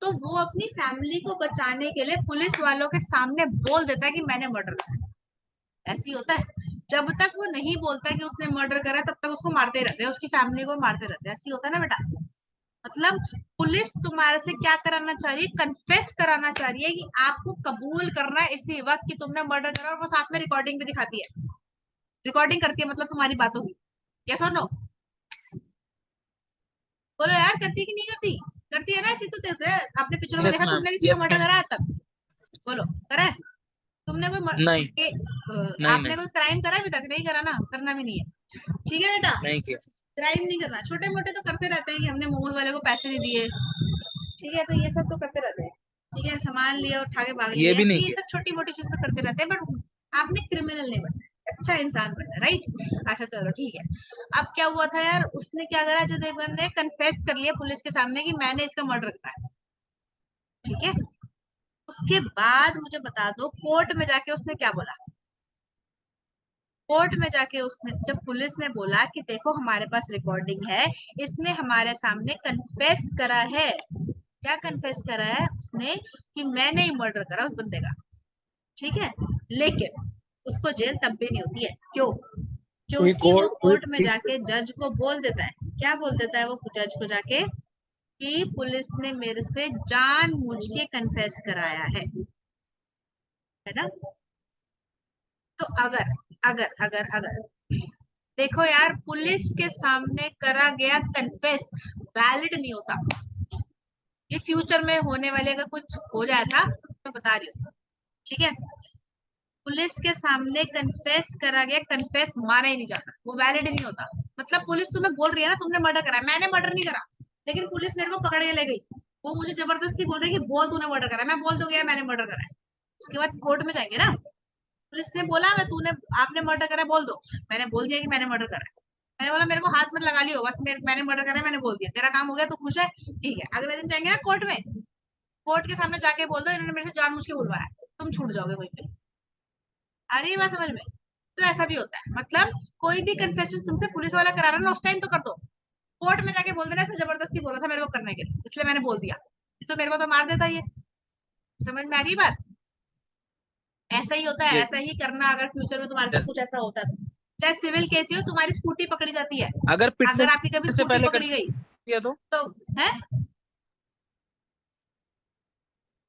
तो वो अपनी फैमिली को बचाने के लिए पुलिस वालों के सामने बोल देता है कि मैंने मर्डर करा। ऐसी होता है, जब तक वो नहीं बोलता कि उसने मर्डर करा तब तक उसको मारते रहते हैं, उसकी फैमिली को मारते रहते हैं, ऐसी होता है ना बेटा। मतलब पुलिस तुम्हारे से क्या कराना चाह रही है, कन्फेस कराना चाह रही है कि आपको कबूल करना है इसी वक्त कि तुमने मर्डर करा, और वो साथ में रिकॉर्डिंग भी दिखाती है, रिकॉर्डिंग करती है मतलब तुम्हारी बातों की। यस और नो, बोलो यार, करती कि नहीं करती, करती है ना ऐसी तो देते हैं। आपने पिक्चरों में यस देखा मैम। तुमने किसी का यस मर्डर मैम। करा है तब, बोलो करा है तुमने कोई नहीं नहीं आपने नहीं कोई क्राइम करा है अभी तक, नहीं करा ना, करना भी नहीं है, ठीक है बेटा। नहीं किया। क्राइम नहीं करना, छोटे मोटे तो करते रहते हैं कि हमने मोमोज वाले को पैसे नहीं दिए, ठीक है, तो ये सब तो करते रहते हैं, ठीक है, सामान लिया और उठा के भाग ये लिए, भी नहीं ऐसी ये किया। सब छोटी मोटी चीजें तो करते रहते हैं, बट आपने क्रिमिनल नहीं बनना है, अच्छा इंसान बनना है, राइट। अच्छा चलो ठीक है। अब क्या हुआ था यार, उसने क्या करा, अजय देवगन ने कन्फेस कर लिया पुलिस के सामने कि मैंने इसका मर्डर करा है, ठीक है। उसके बाद मुझे बता दो कोर्ट में जाके उसने क्या बोला। कोर्ट में जाके उसने, जब पुलिस ने बोला कि देखो हमारे पास रिकॉर्डिंग है, इसने हमारे सामने कन्फेस करा है, क्या कन्फेस करा है उसने, कि मैंने ही मर्डर करा उस बंदे का, ठीक है। लेकिन उसको जेल तब भी नहीं होती है, क्यों, क्योंकि क्योंकि वो कोर्ट कोर्ट में पुलिस जाके जज को बोल देता है, क्या बोल देता है वो जज को जाके, कि पुलिस ने मेरे से जानबूझ के कन्फेस कराया है ना। तो अगर अगर अगर अगर देखो यार, पुलिस के सामने करा गया कन्फेस वैलिड नहीं होता। ये फ्यूचर में होने वाले अगर कुछ हो जाए ऐसा, मैं बता रही हूँ, ठीक है। पुलिस के सामने कन्फेस करा गया कन्फेस माना ही नहीं जाता, वो वैलिड नहीं होता। मतलब पुलिस तुम्हें बोल रही है ना तुमने मर्डर करा है, मैंने मर्डर नहीं करा, लेकिन पुलिस मेरे को पकड़ के ले गई, वो मुझे जबरदस्ती बोल रही है कि बोल तूने मर्डर करा है, मैं बोल दूंगी मैंने मर्डर करा है, उसके बाद कोर्ट में जाएंगे ना। पुलिस ने बोला मैं तूने आपने मर्डर करा, बोल दो, मैंने बोल दिया कि मैंने मर्डर करा है, मैंने बोला मेरे को हाथ मत लगा लियो, बस मैंने मर्डर करा है, मैंने बोल दिया, तेरा काम हो गया, तू खुश है, ठीक है। अगले दिन जाएंगे ना कोर्ट में, कोर्ट के सामने जाके बोल दो इन्होंने मेरे से जानबूझ के बुलवाया, तुम छूट जाओगे वहीं पे। आ रही है बात समझ में। तो ऐसा भी होता है, मतलब कोई भी कन्फेशन तुमसे पुलिस वाला करा रहा है ना, उस टाइम तो कर दो, कोर्ट में जाके बोल देना ऐसा जबरदस्ती बोला था मेरे को करने के लिए, इसलिए मैंने बोल दिया, तो मेरे को तो मार देता ये। समझ में आ रही बात। ऐसा ही होता है, यस ऐसा ही करना अगर फ्यूचर में तुम्हारे साथ यस। कुछ ऐसा होता है तो। चाहे सिविल केस ही हो, तुम्हारी स्कूटी पकड़ी जाती है, अगर पिटने अगर आपकी कभी से स्कूटी पहले कर पकड़ी गई दिया तो, है,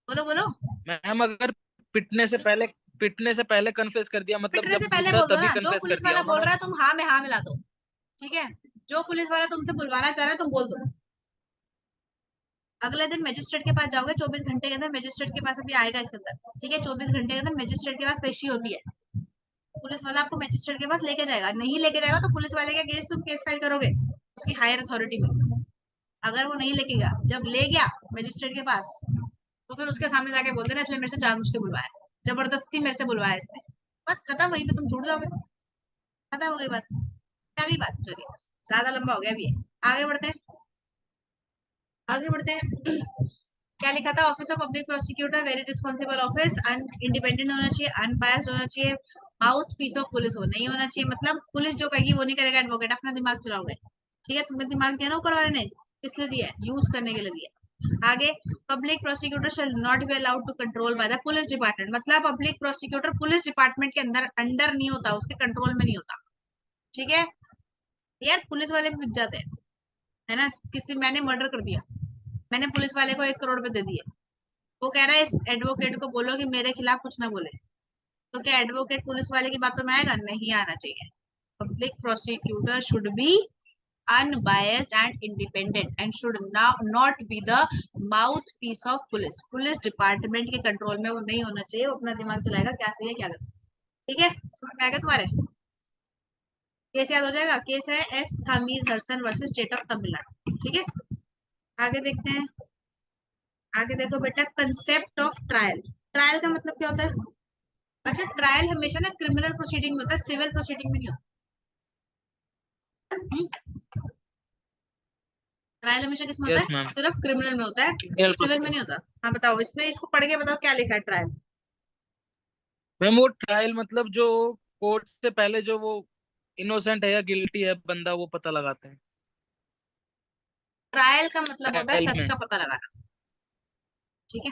बोलो बोलो। मैम, अगर पिटने से पहले पिटने से पहले कन्फेस कर दिया, मतलब पिटने से जब पहले पूछा बोल दो तभी ना, जो कन्फेस पुलिस कर दिया वाला बोल उन्होंने। रहा है तुम हाँ में हाँ मिला दो, ठीक है। जो पुलिस वाला तुमसे बुलवाना चाह रहा है तुम बोल दो। अगले दिन मजिस्ट्रेट के पास जाओगे, 24 घंटे के अंदर मजिस्ट्रेट के पास अभी आएगा इसके अंदर, ठीक है। 24 घंटे के अंदर मजिस्ट्रेट के पास पेशी होती है, पुलिस वाला आपको मजिस्ट्रेट के पास लेके जाएगा। नहीं लेके जाएगा तो पुलिस वाले का केस तुम केस फाइल करोगे उसकी हायर अथॉरिटी में। अगर वो नहीं लेके गया, जब ले गया मजिस्ट्रेट के पास, तो फिर उसके सामने जाके बोल देना इसलिए मेरे से जानबूझ के बुलवाया, जबरदस्ती मेरे से बुलवाया इसने, बस खत्म। वहीं पे तुम छूट जाओगे, खत्म हो गई बात। क्या गई बात, चलिए ज्यादा लंबा हो गया अभी, आगे बढ़ते हैं, आगे बढ़ते हैं। क्या लिखा था, office of public prosecutor very responsible office, independent होना चाहिए, अनबायस्ड होना चाहिए, माउथ पीस ऑफ पुलिस हो नहीं होना चाहिए, मतलब पुलिस जो कहेगी वो नहीं करेगा एडवोकेट, अपना दिमाग चलाओगे, ठीक है। तुम्हें दिमाग दिया ना ऊपर वाले ने, किस लिए दिया है, यूज करने के लिए दिया। आगे, public prosecutor shall not be allowed to control by the police department, मतलब पब्लिक प्रोसिक्यूटर पुलिस डिपार्टमेंट के अंदर अंडर नहीं होता, उसके कंट्रोल में नहीं होता, ठीक है। यार पुलिस वाले भी बिक जाते हैं, है ना। किसी मैंने मर्डर कर दिया, मैंने पुलिस वाले को 1 करोड़ रुपए दे दिए, वो कह रहा है इस एडवोकेट को बोलो कि मेरे खिलाफ कुछ ना बोले, तो क्या एडवोकेट पुलिस वाले की बातों में आएगा, नहीं आना चाहिए। Public prosecutor should be unbiased and independent and should now not be the mouthpiece of police, police department के कंट्रोल में वो नहीं होना चाहिए, वो अपना दिमाग चलाएगा क्या सही है क्या गलत, ठीक है। समझ में आ गया तुम्हारे, केस याद हो जाएगा। केस है एस थामीज हर्सन वर्सेस स्टेट ऑफ तमिलनाडु, ठीक है। आगे देखते हैं, आगे देखो बेटा, कंसेप्ट ऑफ ट्रायल। ट्रायल का मतलब क्या होता है, अच्छा ट्रायल हमेशा ना क्रिमिनल प्रोसीडिंग में होता है, सिविल प्रोसीडिंग में नहीं होता। ट्रायल हमेशा किस में होता यस है, मैम, सिर्फ क्रिमिनल में होता है, क्रिमिनल सिविल में प्रोसीडिंग। नहीं होता। हाँ बताओ, इसमें इसको पढ़ के बताओ क्या लिखा है ट्रायल। मैम वो ट्रायल मतलब जो कोर्ट से पहले जो वो इनोसेंट है या गिल्टी है बंदा, वो पता लगाते हैं ट्रायल का मतलब होता है ट्रायल सच में। का पता लगाना, ठीक है।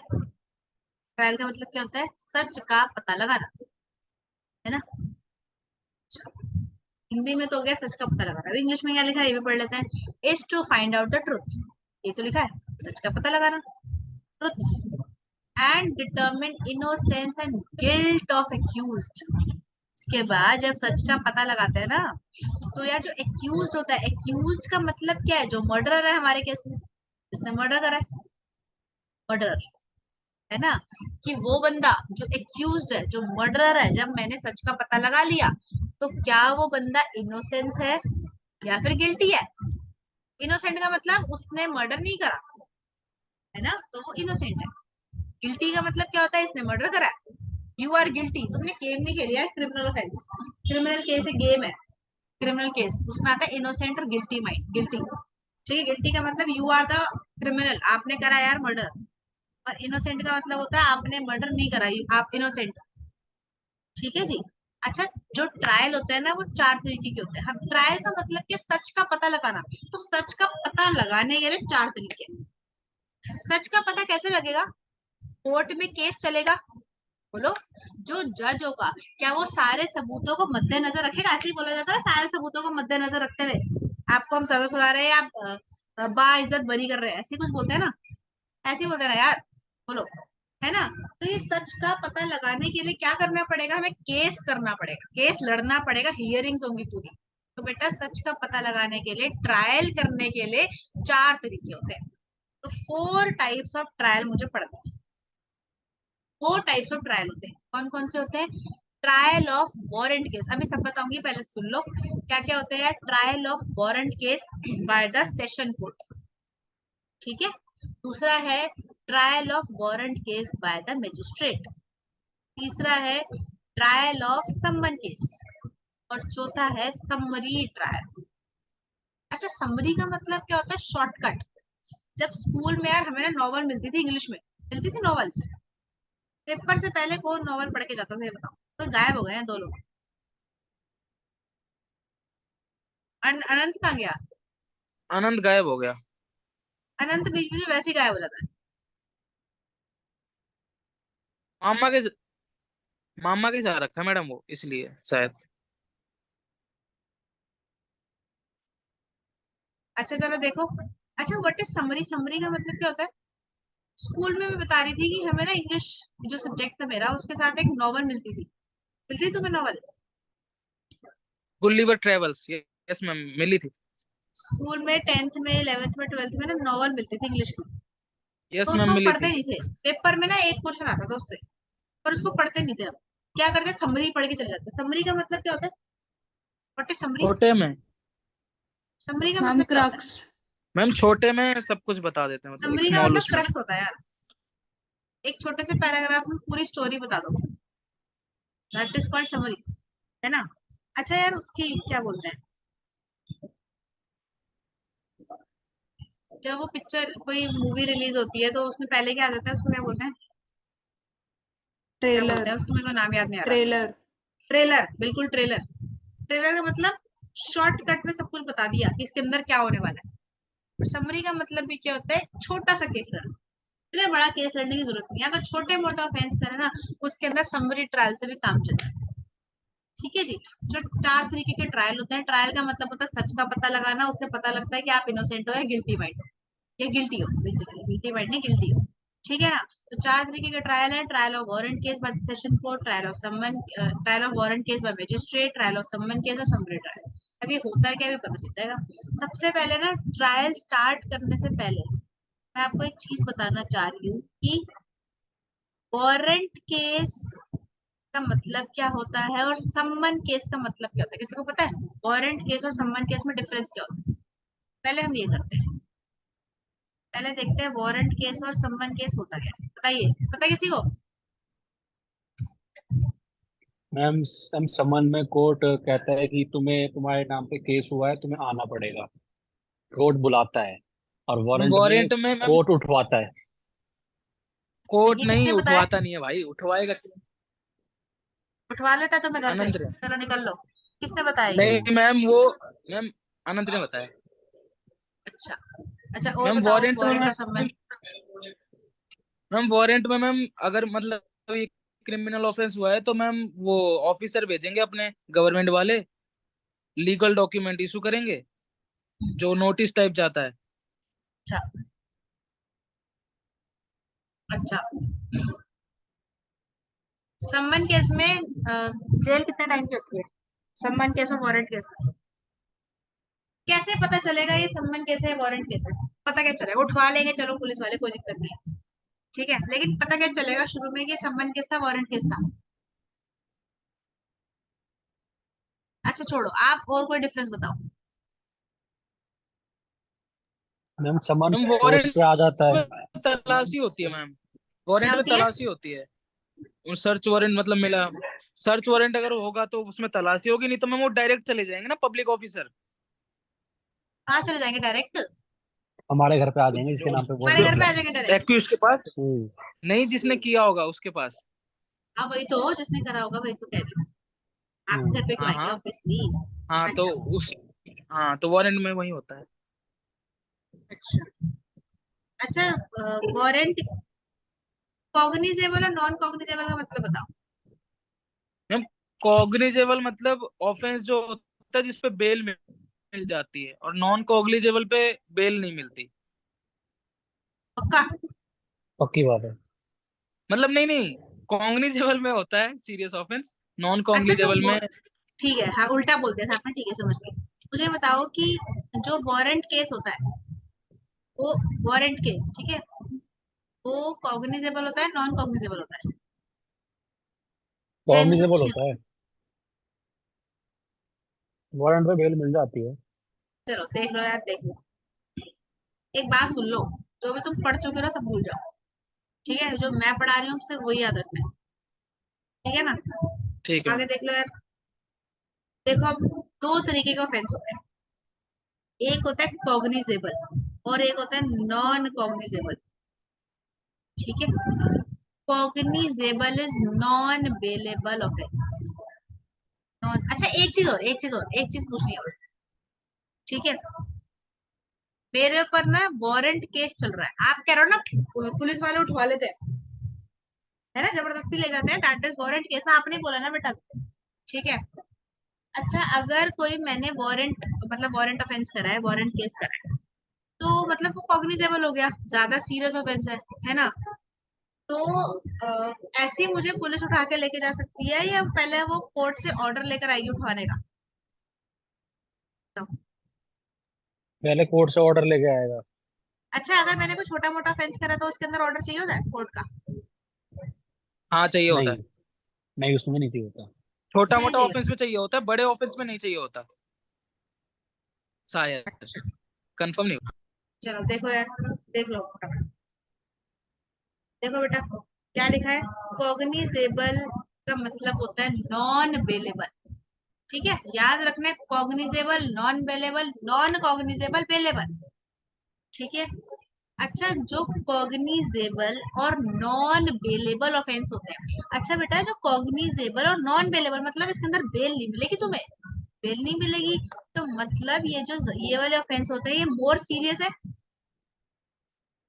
ट्रायल का मतलब क्या होता है, सच का पता लगाना, है ना। अच्छा, हिंदी में तो हो गया सच का पता लगाना, अभी इंग्लिश में क्या लिखा है ये भी पढ़ लेते हैं। Is to find out the truth, ये तो लिखा है सच का पता लगाना, truth and determine innocence and guilt of accused. इसके बाद जब सच का पता लगाते हैं ना, तो यार जो एक्यूज्ड होता है, एक्यूज्ड का मतलब क्या है, जो मर्डरर है हमारे केस में, जिसने मर्डर करा है, मर्डरर, है ना। कि वो बंदा जो एक्यूज्ड है, जो मर्डरर है, जब मैंने सच का पता लगा लिया, तो क्या वो बंदा इनोसेंस है या फिर गिल्टी है। इनोसेंट का मतलब उसने मर्डर नहीं करा, है ना, तो वो इनोसेंट है। गिल्टी का मतलब क्या होता है, इसने मर्डर करा, यू आर गिल्टी, तुमने गेम नहीं खेली है, क्रिमिनल ऑफेंस, क्रिमिनल केस है, गेम है, क्रिमिनल केस, उसमें आता है इनोसेंट और गिल्टी माइंड, गिल्टी, ठीक है। गिल्टी का मतलब यू आर द क्रिमिनल, आपने करा यार मर्डर, और इनोसेंट का मतलब होता है आपने मर्डर नहीं करा, आप इनोसेंट, ठीक है जी। अच्छा, जो ट्रायल होता है ना वो 4 तरीके के होते हैं। हम ट्रायल का मतलब क्या, सच का पता लगाना, तो सच का पता लगाने के लिए 4 तरीके हैं। सच का पता कैसे लगेगा, कोर्ट में केस चलेगा, बोलो, जो जज होगा क्या वो सारे सबूतों को मद्देनजर रखेगा, ऐसे ही बोला जाता है सारे सबूतों को मद्देनजर रखते हुए आपको हम सजा सुना रहे हैं, आप बाइज्जत बरी कर रहे हैं, ऐसे कुछ बोलते हैं ना, ऐसे ही बोलते हैं ना यार, बोलो, है ना। तो ये सच का पता लगाने के लिए क्या करना पड़ेगा, हमें केस करना पड़ेगा, केस लड़ना पड़ेगा, हियरिंग्स होंगी पूरी। तो बेटा सच का पता लगाने के लिए, ट्रायल करने के लिए 4 तरीके होते हैं। तो 4 टाइप्स ऑफ ट्रायल मुझे पढ़ना है। 4 टाइप्स ऑफ ट्रायल होते हैं, कौन कौन से होते हैं। ट्रायल ऑफ वारंट केस, अभी सब बताऊंगी, पहले सुन लो क्या क्या होते हैं। Trial of warrant case by the session court, ठीक है। दूसरा है trial of warrant case by the magistrate. तीसरा है ट्रायल ऑफ समन केस, और चौथा है समरी ट्रायल। अच्छा, समरी का मतलब क्या होता है, शॉर्टकट। जब स्कूल में यार हमें ना नॉवल मिलती थी, इंग्लिश में मिलती थी नॉवेल्स, पेपर से पहले कौन नॉवल पढ़ के जाता था, ये बताओ। तो गायब हो गए हैं 2 लोग, अनंत कहाँ गया, आनंद गायब हो गया। अनंत बीच बीच में वैसे ही गायब हो जाता है। मामा के मामा के जा रखा है मैडम वो, इसलिए शायद। अच्छा चलो देखो, अच्छा व्हाट इज समरी, समरी का मतलब क्या होता है। स्कूल में मैं बता रही थी कि हमें ना इंग्लिश जो सब्जेक्ट था मेरा, उसके साथ एक नॉवल मिलती थी तुम्हें novel? Gulliver travels, yes ma'am, मिली थी। स्कूल में 10th में 11th में 12th में ना नॉवल मिलती थी इंग्लिश की। यस तो मैम, उसको हम मिली पढ़ते थी। नहीं थे, पेपर में ना एक क्वेश्चन आता था उससे, पर उसको पढ़ते नहीं थे हम। क्या करते, समरी पढ़ के चले जाते। समरी का मतलब क्या होता है? What is summary? छोटे में समरी का मैम मतलब क्या होता है? क्रक्स। मैम, छोटे में सब कुछ बता देते हैं, मतलब एक समरी का स्मॉल मतलब उसमें। क्रक्स होता है यार, एक छोटे से पैराग्राफ में पूरी स्टोरी बता दो, दैट इज कॉल्ड समरी, है ना? अच्छा यार, उसकी क्या बोलते हैं, जब वो पिक्चर कोई मूवी रिलीज होती है तो उसमें पहले क्या आ जाता है, उसको क्या बोलते हैं? क्या बोलते ट्रेलर। हैं उसको, मेरे को नाम याद नहीं आ रहा। ट्रेलर। ट्रेलर, बिल्कुल ट्रेलर। ट्रेलर का मतलब शॉर्टकट में सब कुछ बता दिया कि इसके अंदर क्या होने वाला है। और समरी का मतलब भी क्या होता है? छोटा सा केस लड़ना। इतना बड़ा केस लड़ने की जरूरत नहीं है, अगर छोटे मोटे ऑफेंस करे ना, उसके अंदर समरी ट्रायल से भी काम चलता है। ठीक है जी। जो 4 तरीके के ट्रायल होते हैं, ट्रायल का मतलब होता है सच का पता लगाना, उससे पता लगता है कि आप इनोसेंट हो या गिल्टी वाइट, या गिल्टी हो, बेसिकली गिल्टी वाइट नहीं, गिल्टी हो। ठीक है ना? तो 4 तरीके के ट्रायल है, trial of warrant case by session court, trial of summon, trial of warrant case by magistrate, trial of summon case और समरी ट्रायल। अब ये होता है क्या, भी पता चलता है। सबसे पहले ना, ट्रायल स्टार्ट करने से पहले मैं आपको एक चीज बताना चाह रही हूँ कि वारंट केस का मतलब क्या होता है और सम्मन केस का मतलब क्या होता है। किसी को पता है वारंट केस और सम्मन केस में डिफरेंस क्या होता है? पहले हम ये करते हैं, पहले देखते हैं वारंट केस और सम्मन केस होता क्या है। बताइए, पता है किसी को? मैम समन में कोर्ट कहता है कि तुम्हें तुम्हारे नाम पे केस हुआ है, तुम्हें आना पड़ेगा, कोर्ट बुलाता है। और वारंट में वारंट में मैम, कोर्ट उठवाता है। कोर्ट ये नहीं किसने बताया? उठवाता नहीं है भाई, उठवाएगा क्यों? उठवा लेता तो मैं घर से, अनंत ने। चलो निकल लो। किसने बताया ये? नहीं मैम, वो मैम अनंत ने बताया। अच्छा। अच्छा, और मैम बताओ वारंट में वारंट और मैम, सम्मन। वारंट में मैम अगर मतलब ये क्रिमिनल ऑफेंस हुआ है तो मैम वो ऑफिसर भेजेंगे अपने गवर्नमेंट वाले, लीगल डॉक्यूमेंट इशू करेंगे, जो नोटिस टाइप जाता है। अच्छा। अच्छा, सम्मन केस में जेल कितने टाइम की होती है? सम्मन केस और वारंट केस में कैसे पता चलेगा ये सम्मन केस है वारंट केस है? पता क्या चलेगा? उठवा लेंगे चलो पुलिस वाले, कोई दिक्कत नहीं है, ठीक है, लेकिन पता क्या चलेगा शुरू में कि सम्मन केस था वारंट केस था? अच्छा छोड़ो, आप और कोई डिफरेंस बताओ। मैम समन मैम पोस्ट वारंट से आ जाता में है। तलाशी होती है मैम, क्या वारंट में होती है? तलाशी होती है। सर्च वारंट मतलब मिला, सर्च वारंट अगर होगा तो उसमें तलाशी होगी, नहीं तो मैम वो डायरेक्ट चले जाएंगे ना पब्लिक ऑफिसर। कहाँ चले जाएंगे डायरेक्ट? हमारे घर पे आ जाएंगे जिसके नाम पे हमारे जो घर वारंट पे है। आ जाएंगे डायरेक्ट? एक्यूज के पास, हम्म। नहीं जिसने किया होगा उसके पास। हाँ वही तो, जिसने करा होगा वही तो कह रही हूँ, आपके घर पे क्यों हाँ आएंगे हाँ। ऑब्वियसली। हाँ तो अच्छा। उस, हाँ तो वारंट में वही होता है। अच्छा। अच्छा, वारंट कॉग्निजेबल और नॉन कॉग्निजेबल का मतलब बताओ। मैम कॉग्निजेबल मतलब ऑफेंस जो होता है जिसपे बेल मिल जाती है, और नॉन कॉग्निजेबल पे बेल नहीं मिलती। पक्का? पक्की बात है। मतलब नहीं नहीं, कॉग्निजेबल में होता है सीरियस ऑफेंस, नॉन अच्छा जो कॉग्निजेबल में। ठीक है, हाँ उल्टा बोल दिया था आपने, ठीक है समझ गई। मुझे बताओ कि जो वारंट केस होता है, वो वारंट केस, ठीक है, वो कॉग्निजेबल होता है नॉन कॉग्निजेबल होता है? या कॉग्निजेबल नीचे? होता है, वारंट पे बेल मिल जाती है। चलो देख लो यार, देख लो, एक बात सुन लो, जो भी तुम पढ़ चुके हो ना सब भूल जाओ, ठीक है? जो मैं पढ़ा रही हूँ सिर्फ वही याद रखना है, ठीक है ना? ठीक है आगे मैम। देख लो यार। देखो, अब 2 तरीके का ऑफेंस होता है, एक होता है कॉग्निजेबल और एक होता है नॉन कॉग्निजेबल, ठीक है? Cognizable is non bailable offence. Non, अच्छा एक चीज पूछनी है और, ठीक है? मेरे ऊपर ना वारंट केस चल रहा है, आप कह रहे हो ना पुलिस वाले उठवा लेते हैं, है ना, जबरदस्ती ले जाते हैं, दैट इज वारंट केस ना, आपने बोला ना बेटा, ठीक है? अच्छा, अगर कोई मैंने वारंट मतलब वारंट ऑफेंस करा है, वारंट केस करा है, तो मतलब वो कॉग्निजेबल हो गया, ज्यादा सीरियस ऑफेंस है ना। तो ऐसे ही मुझे पुलिस उठा के लेके जा सकती है, या पहले वो कोर्ट से ऑर्डर लेकर आएगी उठाने का? तो पहले कोर्ट से ऑर्डर लेके आएगा। अच्छा, अगर मैंने कोई छोटा मोटा ऑफेंस करा तो उसके अंदर ऑर्डर चाहिए होता है कोर्ट का? हाँ चाहिए होता है। नहीं, नहीं उसमें नहीं चाहिए होता। छोटा नहीं मोटा चाहिए ऑफेंस में चाहिए होता है, बड़े ऑफेंस में नहीं चाहिए होता शायद। होता। अच्छा, कंफर्म नहीं। चलो देखो यार, देख लो फटाफट। देखो बेटा, क्या लिखा है? कॉग्निजेबल का मतलब होता है नॉन बेलेबल। ठीक है, याद रखना है, cognizable, non bailable, non cognizable, bailable. ठीक है। अच्छा, जो कॉग्निजेबल और नॉन बेलेबल ऑफेंस होते हैं, अच्छा बेटा, जो कॉग्निजेबल और नॉन बेलेबल मतलब इसके अंदर बेल नहीं मिलेगी तुम्हें, बेल नहीं मिलेगी, तो मतलब ये वाले ऑफेंस होते हैं, ये मोर सीरियस है।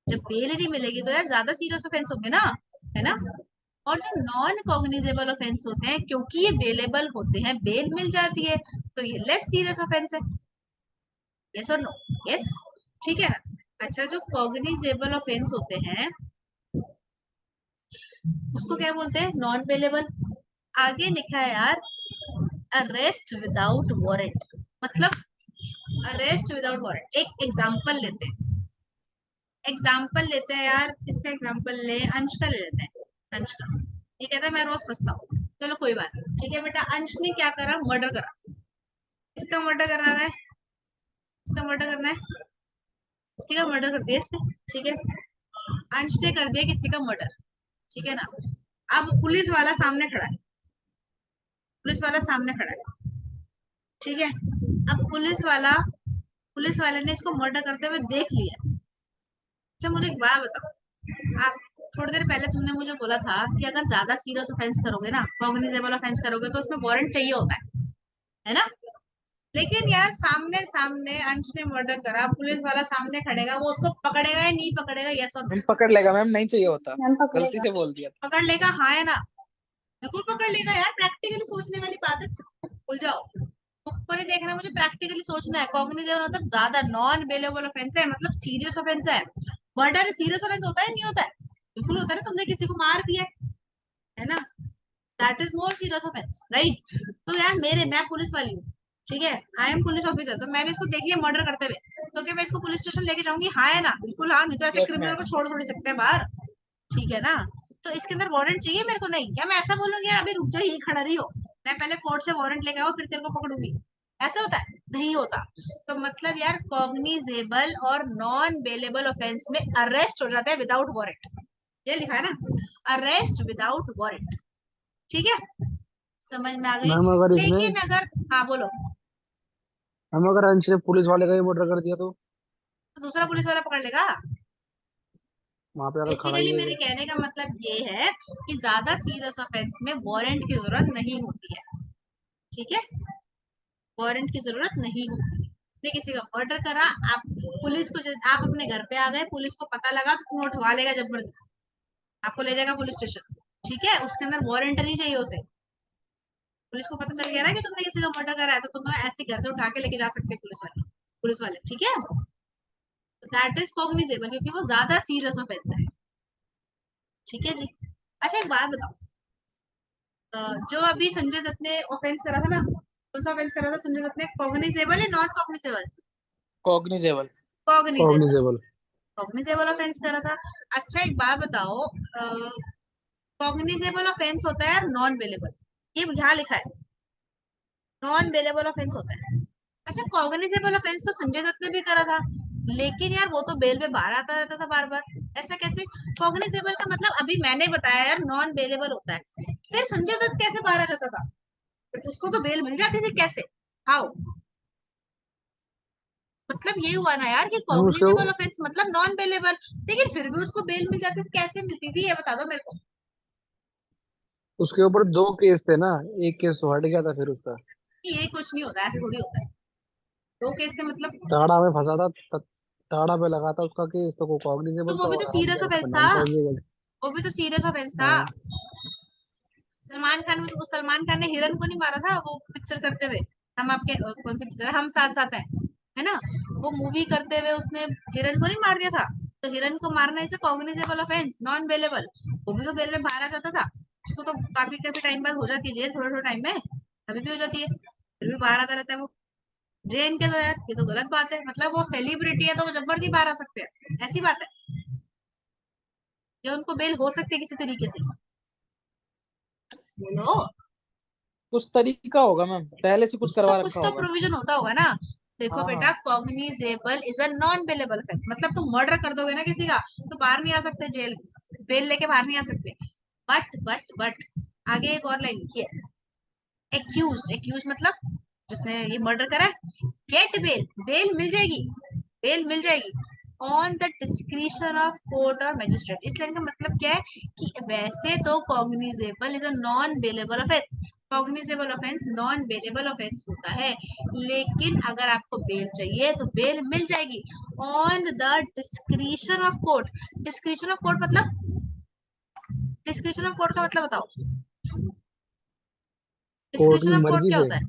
जब बेल ही नहीं मिलेगी तो यार ज्यादा सीरियस ऑफेंस होंगे ना, है ना। और जो नॉन कॉग्निजेबल ऑफेंस होते हैं, क्योंकि ये बेलेबल होते हैं, बेल मिल जाती है, तो ये लेस सीरियस ऑफेंस है। यस और नो? यस, ठीक है ना। अच्छा, जो कॉग्निजेबल ऑफेंस होते हैं उसको क्या बोलते हैं? Non bailable. आगे लिखा है यार, अरेस्ट विदाउट वारंट, मतलब अरेस्ट विदाउट वारंट। एक एग्जांपल लेते हैं, एग्जाम्पल लेते हैं यार, इसका एग्जाम्पल ले, अंश का ले लेते हैं। अंश का, ये कहता है मैं रोज फंसता हूँ, चलो कोई बात नहीं, ठीक है बेटा। अंश ने क्या करा? मर्डर करा। इसका मर्डर कराना है, इसका मर्डर करना है, किसी का मर्डर कर दिया इसने, ठीक है। अंश ने कर दिया किसी का मर्डर, ठीक है ना। अब पुलिस वाला सामने खड़ा है, पुलिस वाला सामने खड़ा है, ठीक है। अब पुलिस वाले ने इसको मर्डर करते हुए देख लिया। अच्छा, मुझे एक बात बताओ, आप थोड़ी देर पहले तुमने मुझे बोला था कि अगर ज्यादा सीरियस ऑफेंस करोगे ना, कॉग्निजेबल ऑफेंस करोगे, तो उसमें वारंट चाहिए होता है ना। लेकिन यार सामने सामने अंश ने मर्डर करा, पुलिस वाला सामने खड़ेगा, वो उसको पकड़ेगा या नहीं पकड़ेगा? यस और नो? मैम पकड़ लेगा मैम, नहीं चाहिए होता, मैम गलती पकड़ेगा। से बोल दिया। पकड़ लेगा, हाँ या ना? बिल्कुल पकड़ लेगा यार, प्रैक्टिकली सोचने वाली बात है, भूल जाओ। बुक को नहीं देखना, मुझे प्रैक्टिकली सोचना है। कॉग्निजेबल मतलब ज्यादा नॉन बेलेबल ऑफेंस है, मतलब सीरियस ऑफेंस है। मर्डर सीरियस ऑफेंस होता है नहीं होता है? बिल्कुल होता है ना, तुमने किसी को मार दिया है ना, that is more serious offence, right. तो यार मैं पुलिस वाली हूँ, ठीक है, आई एम पुलिस ऑफिसर, तो मैंने इसको देख लिया मर्डर करते हुए, तो क्या मैं इसको पुलिस स्टेशन लेके जाऊंगी? हाँ है ना? बिल्कुल हाँ, नहीं तो ऐसे यस क्रिमिनल को मैम। छोड़ थोड़ी सकते हैं बाहर, ठीक है ना। तो इसके अंदर वारंट चाहिए मेरे को? नहीं। क्या मैं ऐसा बोलूंगी यार अभी रुक जा, यही खड़ा रही हो, मैं पहले कोर्ट से वारंट लेके आऊँ फिर तेरे को पकड़ूंगी? ऐसा होता है? नहीं होता। तो मतलब यार कॉग्निजेबल और नॉन बेलेबल ऑफेंस में अरेस्ट हो जाता है विदाउट वारंट, ये लिखा है ना, अरेस्ट विदाउट वारंट, ठीक है। समझ में आ गई? मैम अगर इसने लेकिन अगर, हाँ बोलो, मैम अगर अंश ने पुलिस वाले का ही मर्डर कर दिया तो तो दूसरा पुलिस वाला पकड़ लेगा। वहां पे अगर खड़ा ही बेसिकली है मेरे तो। कहने का मतलब ये है कि ज्यादा सीरियस ऑफेंस में वारंट की जरूरत नहीं होती है, ठीक है, वारंट की जरूरत नहीं होती। ने किसी का मर्डर करा, आप पुलिस को, जैसे आप अपने घर पे आ गए, पुलिस को पता लगा तो तुम्हें उठवा लेगा जबरदस्ती, आपको ले जाएगा पुलिस स्टेशन, ठीक है। उसके अंदर वारंट नहीं चाहिए उसे। पुलिस को पता चल गया ना कि तुमने किसी का मर्डर करा है, तो तुम्हें ऐसे घर से उठा के लेके जा सकते हैं पुलिस वाले, ठीक है। दैट इज कॉग्निजेबल, क्योंकि वो ज्यादा सीरियस ऑफेंस है, ठीक है जी। अच्छा, एक बात बताओ, जो अभी संजय दत्त ने ऑफेंस करा था ना, कौन सा ऑफेंस करा था संजय दत्त ने? कॉग्निजेबल या non cognizable? Cognizable. Cognizable, cognizable. Cognizable offence करा था। अच्छा, एक बात बताओ, कॉग्निजेबल ऑफेंस होता है यार नॉन बेलेबल, ये यहाँ लिखा है, नॉन बेलेबल ऑफेंस होता है। अच्छा, कॉग्निजेबल ऑफेंस तो संजय दत्त ने भी करा था, लेकिन यार वो तो बेल पे बाहर आता रहता था बार बार, ऐसा कैसे? कॉग्निजेबल का मतलब अभी मैंने बताया यार, नॉन बेलेबल होता है, फिर संजय दत्त कैसे बाहर आ जाता था? तो उसको तो बेल मिल जाती थी, कैसे? हाउ? मतलब ये हुआ ना यार कि मैम उसके कॉग्निजेबल ऑफेंस मतलब नॉन बेलेबल, लेकिन फिर भी उसको बेल मिल जाती थी, कैसे मिलती थी ये बता दो मेरे को। उसके ऊपर दो केस थे ना, एक केस तो हट गया था फिर उसका। ये कुछ नहीं होता, ऐसे थोड़ी होता है, दो केस थे मतलब। टाड़ा में फंसा था टाड़ा पे लगा था उसका केस, तो वो तो कॉग्निजेबल वो था भी तो और हम सीरियस गए थे ऑफेंस था, नॉन कॉग्निजेबल। वो भी तो सीरियस ऑफेंस था। हाँ। सलमान खान ने हिरन को नहीं मारा था वो पिक्चर करते हुए, हम आपके कौन सी पिक्चर है, हम साथ साथ हैं, है ना। वो मूवी करते हुए उसने हिरन को नहीं मार दिया था, तो हिरन को मारना is cognizable offence, non bailable. वो भी तो बेल में बाहर आ जाता था, उसको तो काफी काफी टाइम बाद हो जाती है जेल, थोड़े थोड़े टाइम में अभी भी हो जाती है, फिर भी बाहर आता रहता है वो। जेन के तो यार ये तो गलत बात है, मतलब वो सेलिब्रिटी है तो वो जबरदस्ती बाहर आ सकते हैं, ऐसी बात है। या उनको बेल हो सकती है किसी तरीके से, बोलो। कुछ तरीका होगा मैम, पहले से कुछ करवा कुछ रखा तो होगा। प्रोविजन होता होगा ना। देखो हाँ बेटा, हाँ। Cognizable is a non bailable offence, मतलब तुम मर्डर कर दोगे ना किसी का तो बाहर नहीं आ सकते जेल, बेल लेके बाहर नहीं आ सकते। बट आगे एक और लाइन लिखी है, एक्यूज मतलब जिसने ये मर्डर करा है, गेट बेल, बेल मिल जाएगी, बेल मिल जाएगी on the discretion of court और मजिस्ट्रेट। इस लाइन का मतलब क्या है कि वैसे तो cognizable is a non bailable offence, cognizable offence non bailable offence होता है, लेकिन अगर आपको बेल चाहिए तो बेल मिल जाएगी on the discretion of court. Discretion of court मतलब, डिस्क्रिशन ऑफ कोर्ट का मतलब बताओ, कोर्ट डिस्क्रिशन की ऑफ कोर्ट मर्जी क्या से, होता है?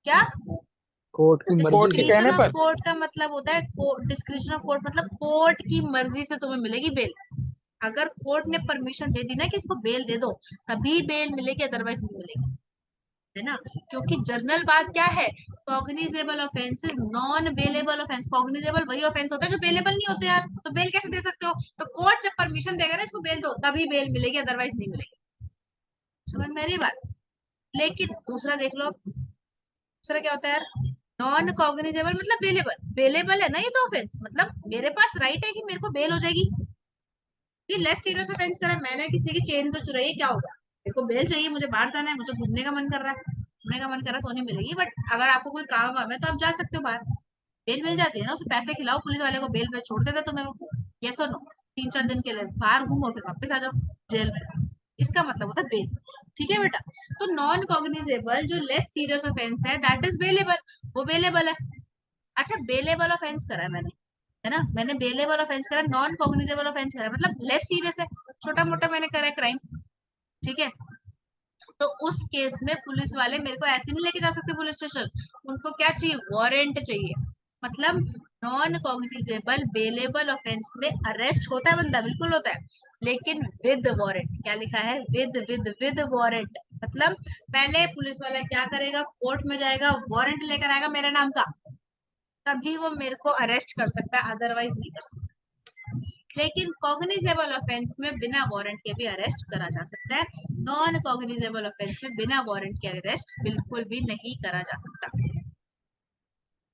क्या? कोर्ट की मर्जी कोर्ट के से। डिस्क्रिशन कहने ऑफ पर। कोर्ट का मतलब होता है, डिस्क्रिशन ऑफ कोर्ट मतलब कोर्ट की मर्जी से तुम्हें मिलेगी बेल। अगर कोर्ट ने परमिशन दे दी ना कि इसको बेल दे दो, तभी बेल मिलेगी, अदरवाइज नहीं मिलेगी, है ना। क्योंकि जर्नल बात क्या है, cognizable offence is non bailable offence. Cognizable वही ऑफेंस होता है जो बेलेबल नहीं होते यार, तो बेल कैसे दे सकते हो? तो कोर्ट जब परमिशन देगा ना इसको बेल दो, तभी बेल मिलेगी, अदरवाइज नहीं मिलेगी। समझ में आ रही बात? लेकिन दूसरा देख लो, दूसरा क्या होता है यार, नॉन कॉग्निजेबल मतलब बेलेबल, बेलेबल है ना ये तो ऑफेंस, मतलब मेरे पास राइट है कि मेरे को बेल हो जाएगी। ये लेस सीरियस ऑफेंस करा, मैंने किसी की चेन तो चुराई, क्या होगा? मेरे को बेल चाहिए, मुझे बाहर जाना है, मुझे घूमने का मन कर रहा है, घूमने का मन कर रहा है तो नहीं मिलेगी, बट अगर आपको कोई काम वाम है तो आप जा सकते हो बाहर, बेल मिल जाती है ना। उसमें पैसे खिलाओ पुलिस वाले को, बेल पे छोड़ देते तुम्हें वो, यस और नो। 3-4 दिन के लिए बाहर घूमो, फिर वापस आ जाओ जेल में, इसका मतलब होता है बेल। ठीक है बेटा, तो नॉन कॉग्निजेबल जो लेस सीरियस ऑफेंस है दैट इज बेलेबल, वो बेलेबल है। अच्छा, बेलेबल ऑफेंस करा है मैंने, है ना, मैंने बेलेबल ऑफेंस करा, नॉन कॉग्निजेबल ऑफेंस करा मतलब लेस सीरियस है, छोटा मोटा मैंने करा है क्राइम, ठीक है। तो उस केस में पुलिस वाले मेरे को ऐसे नहीं लेके जा सकते पुलिस स्टेशन, उनको क्या चाहिए, वारंट चाहिए। मतलब नॉन कॉग्निजेबल बेलेबल ऑफेंस में अरेस्ट होता है बंदा, बिल्कुल होता है, लेकिन विद वारंट। क्या लिखा है? With warrant. मतलब पहले पुलिस वाला क्या करेगा, कोर्ट में जाएगा, वारंट लेकर आएगा मेरे नाम का, तभी वो मेरे को अरेस्ट कर सकता है, अदरवाइज नहीं कर सकता। लेकिन कॉग्निजेबल ऑफेंस में बिना वारंट के भी अरेस्ट करा जा सकता है, नॉन कॉग्निजेबल ऑफेंस में बिना वारंट के अरेस्ट बिल्कुल भी नहीं करा जा सकता।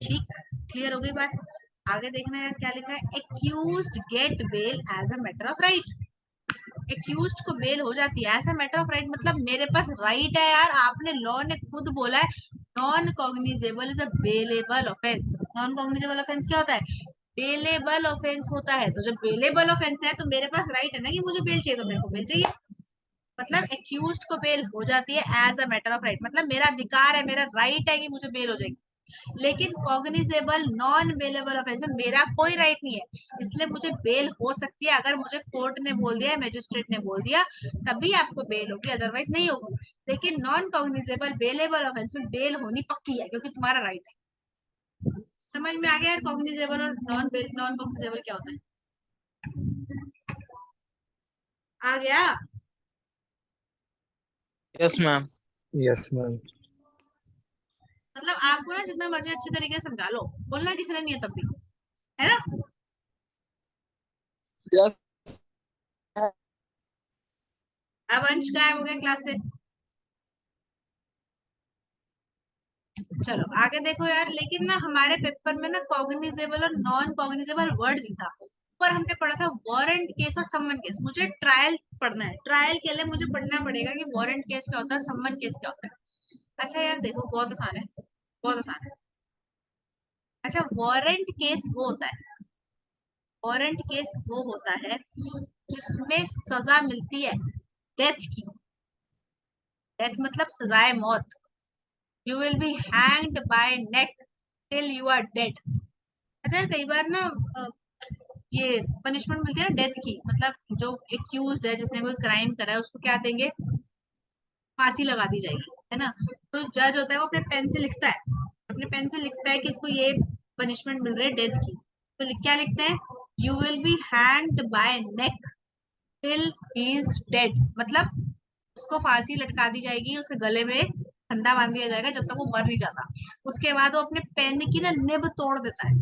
ठीक, क्लियर हो गई बात? आगे देखना है क्या लिखा है, accused get bail as a matter of right. Accused को बेल हो जाती है as a matter of right, मतलब मेरे पास राइट है यार, आपने लॉ ने खुद बोला है non cognizable is a bailable offence. Non cognizable offence क्या होता है? बेलेबल ऑफेंस होता है। तो जब बेलेबल ऑफेंस है तो मेरे पास राइट है ना कि मुझे बेल चाहिए, तो मेरे को बेल चाहिए, मतलब एक्यूज्ड को बेल हो जाती है as a matter of right, मतलब मेरा अधिकार है, मेरा राइट है कि मुझे बेल हो जाएगी। लेकिन कॉग्निजेबल नॉन बेलेबल ऑफेंस में मेरा कोई राइट नहीं है, इसलिए मुझे बेल हो सकती है अगर मुझे कोर्ट ने बोल दिया, मैजिस्ट्रेट ने बोल दिया, तभी आपको बेल होगी, अदरवाइज नहीं होगी। लेकिन नॉन कॉग्निजेबल बेलेबल ऑफेंस में बेल होनी पक्की है, क्योंकि तुम्हारा राइट है। समझ में आ गया यार, कॉग्निजेबल और नॉन कॉग्निजेबल क्या होता है? आ गया? Yes ma'am. Yes ma'am. मतलब आपको ना जितना मर्जी अच्छे तरीके से समझा लो, बोलना किसी ने नहीं है तब भी, है ना। यस। अब अंश गायब हो गया क्लास से। चलो आगे देखो यार, लेकिन ना हमारे पेपर में ना कॉग्निजेबल और नॉन कॉग्निजेबल वर्ड दिखा, पर हमने पढ़ा था वारंट केस और सम्मन केस। मुझे ट्रायल पढ़ना है, ट्रायल के लिए मुझे पढ़ना पड़ेगा कि वारंट केस क्या होता है, सम्मन केस क्या होता है। अच्छा यार देखो, बहुत आसान है, बहुत आसान है। अच्छा, वारंट केस वो होता है, वारंट केस वो होता है जिसमें सजा मिलती है डेथ की। डेथ मतलब सजाए मौत, you will be hanged by neck till you are dead. अच्छा यार, कई बार ना ये पनिशमेंट मिलती है ना डेथ की, मतलब जो एक्यूज है, जिसने कोई क्राइम करा है, उसको क्या देंगे, फांसी लगा दी जाएगी, है ना। तो जज होता है वो अपने पेन से लिखता है, अपने पेन से लिखता है कि इसको ये पनिशमेंट मिल रही है डेथ की, तो क्या लिखते हैं, you will be hanged by neck till he is dead, मतलब उसको फांसी लटका दी जाएगी, उसके गले में फंदा बांध दिया जाएगा जब तक वो मर नहीं जाता। उसके बाद वो अपने पेन की ना निब तोड़ देता है,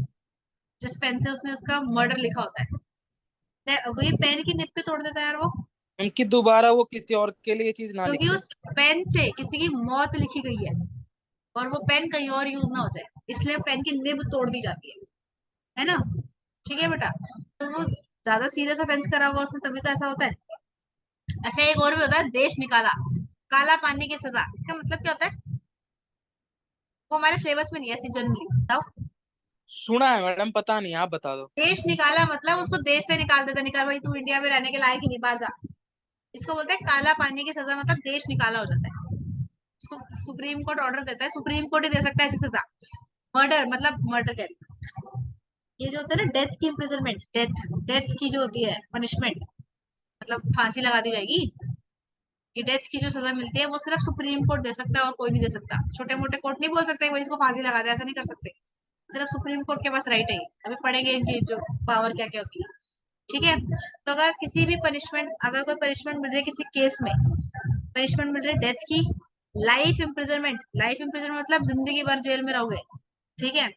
जिस पेन से उसने उसका मर्डर लिखा होता है, वो ये पेन की निब पे तोड़ देता है यार वो, उनकी दोबारा वो किसी और के लिए चीज ना क्योंकि लिखे। उस पेन से किसी की मौत लिखी गई है और वो पेन कहीं और यूज ना हो जाए, इसलिए पेन की निब तोड़ दी जाती है ना। ठीक है बेटा, तो वो ज्यादा सीरियस ऑफेंस करा हुआ उसने तभी तो ऐसा होता है। अच्छा एक और भी होता है देश निकाला, काला पानी की सजा, इसका मतलब क्या होता है, वो हमारे सिलेबस में नहीं है ऐसी जनरली, बताओ। सुना है मैडम, पता नहीं, आप बता दो। देश निकाला मतलब उसको देश से निकाल देता, निकाल भाई तू इंडिया में रहने के लायक ही नहीं, बाहर जा। इसको बोलते हैं काला पानी की सजा, मतलब देश निकाला हो जाता है। उसको सुप्रीम कोर्ट ऑर्डर देता है, सुप्रीम कोर्ट ही दे सकता है ऐसी सजा। मर्डर मतलब मर्डर कह रही हूँ। ये जो होता है ना डेथ की इम्प्रिजनमेंट, डेथ डेथ की जो होती है पनिशमेंट, मतलब फांसी लगा दी जाएगी, ये डेथ की जो सजा मिलती है वो सिर्फ सुप्रीम कोर्ट दे सकता है और कोई नहीं दे सकता। छोटे मोटे कोर्ट नहीं बोल सकते भाई इसको फांसी लगा दे, ऐसा नहीं कर सकते, सिर्फ सुप्रीम कोर्ट के पास राइट है। अभी पढ़ेंगे इनकी जो पावर क्या क्या होती है। ठीक है, तो अगर किसी भी पनिशमेंट, अगर कोई पनिशमेंट मिल रही है किसी केस में, पनिशमेंट मिल रही है डेथ की, लाइफ इम्प्रिजनमेंट, लाइफ इम्प्रिजनमेंट मतलब जिंदगी भर जेल में रहोगे, ठीक है।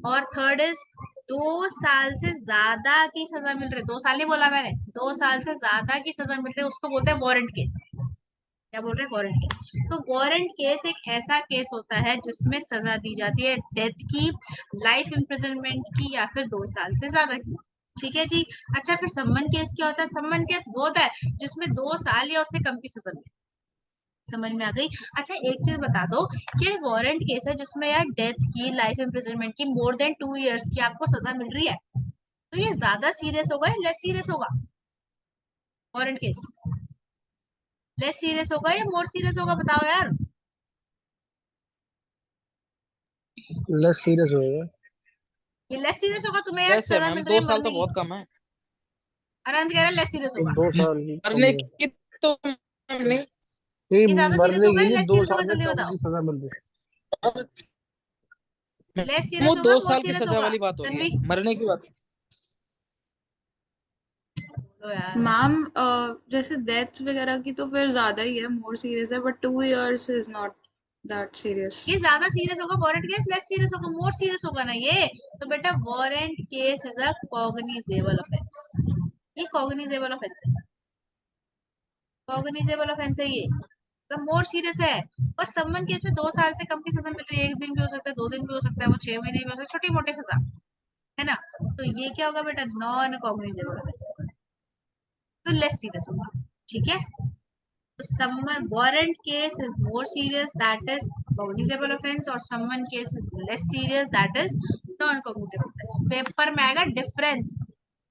और थर्ड इज 2 साल से ज्यादा की सजा मिल रही है, 2 साल नहीं बोला मैंने, 2 साल से ज्यादा की सजा मिल रही है उसको बोलते हैं वारंट केस। क्या बोल रहे हैं, वारंट केस। तो वारंट केस एक ऐसा केस होता है जिसमें सजा दी जाती है डेथ की, लाइफ इम्प्रिजनमेंट की, या फिर 2 साल से ज्यादा की। ठीक है जी। अच्छा फिर सम्मन केस क्या होता है, सम्मन केस वो होता है जिसमें 2 साल या उससे कम की सजा मिले। समझ में आ गई। अच्छा एक चीज बता दो कि वारंट केस है जिसमें यार डेथ की, लाइफ इम्प्रिजनमेंट की, मोर देन 2 इयर्स की आपको सजा मिल रही है, तो ये ज्यादा सीरियस होगा या लेस सीरियस होगा, वारंट केस लेस सीरियस होगा या मोर सीरियस होगा, बताओ यार। लेस सीरियस होएगा। ये लेस सीरियस होगा, तुम्हें यार वैसे सजा मैम मिल रही दो है साल मरने तो की, बहुत कम है। आनंद कह रहा है लेस सीरियस एक होगा, 2 साल कम मरने है। की तो मैम नहीं। ये ये ज्यादा सीरियस मरने होगा की या नहीं, लेस दो सीरियस होगा, साल से जल्दी कम बताओ। की सजा मिल रही लेस मैम वो सीरियस होगा दो मोर साल की सीरियस सजा होगा, वाली बात हो रही तन्वी है, मरने की बात। बोलो यार। मैम जैसे डेथ वगैरह की तो फिर ज्यादा ही है, मोर सीरियस है, but 2 years is not that serious. ये ज्यादा सीरियस होगा, वारंट केस लेस सीरियस होगा, मोर सीरियस होगा ना ये। तो बेटा warrant case is a cognizable offence, ये कॉग्निजेबल ऑफेंस है, कॉग्निजेबल ऑफेंस है ये, तो मोर सीरियस है। और सम्मन केस में 2 साल से कम की सजा मिल रही है, 1 दिन भी हो सकता है, 2 दिन भी हो सकता है, वो 6 महीने भी हो सकता है, छोटी मोटी सजा है ना। तो ये क्या होगा बेटा, नॉन कॉग्निजेबल ऑफेंस, तो लेस सीरियस होगा। ठीक है, तो someone warrant case is more serious, that is cognizable offense, और someone case is less serious, that is non cognizable offense। Paper में आएगा डिफरेंस,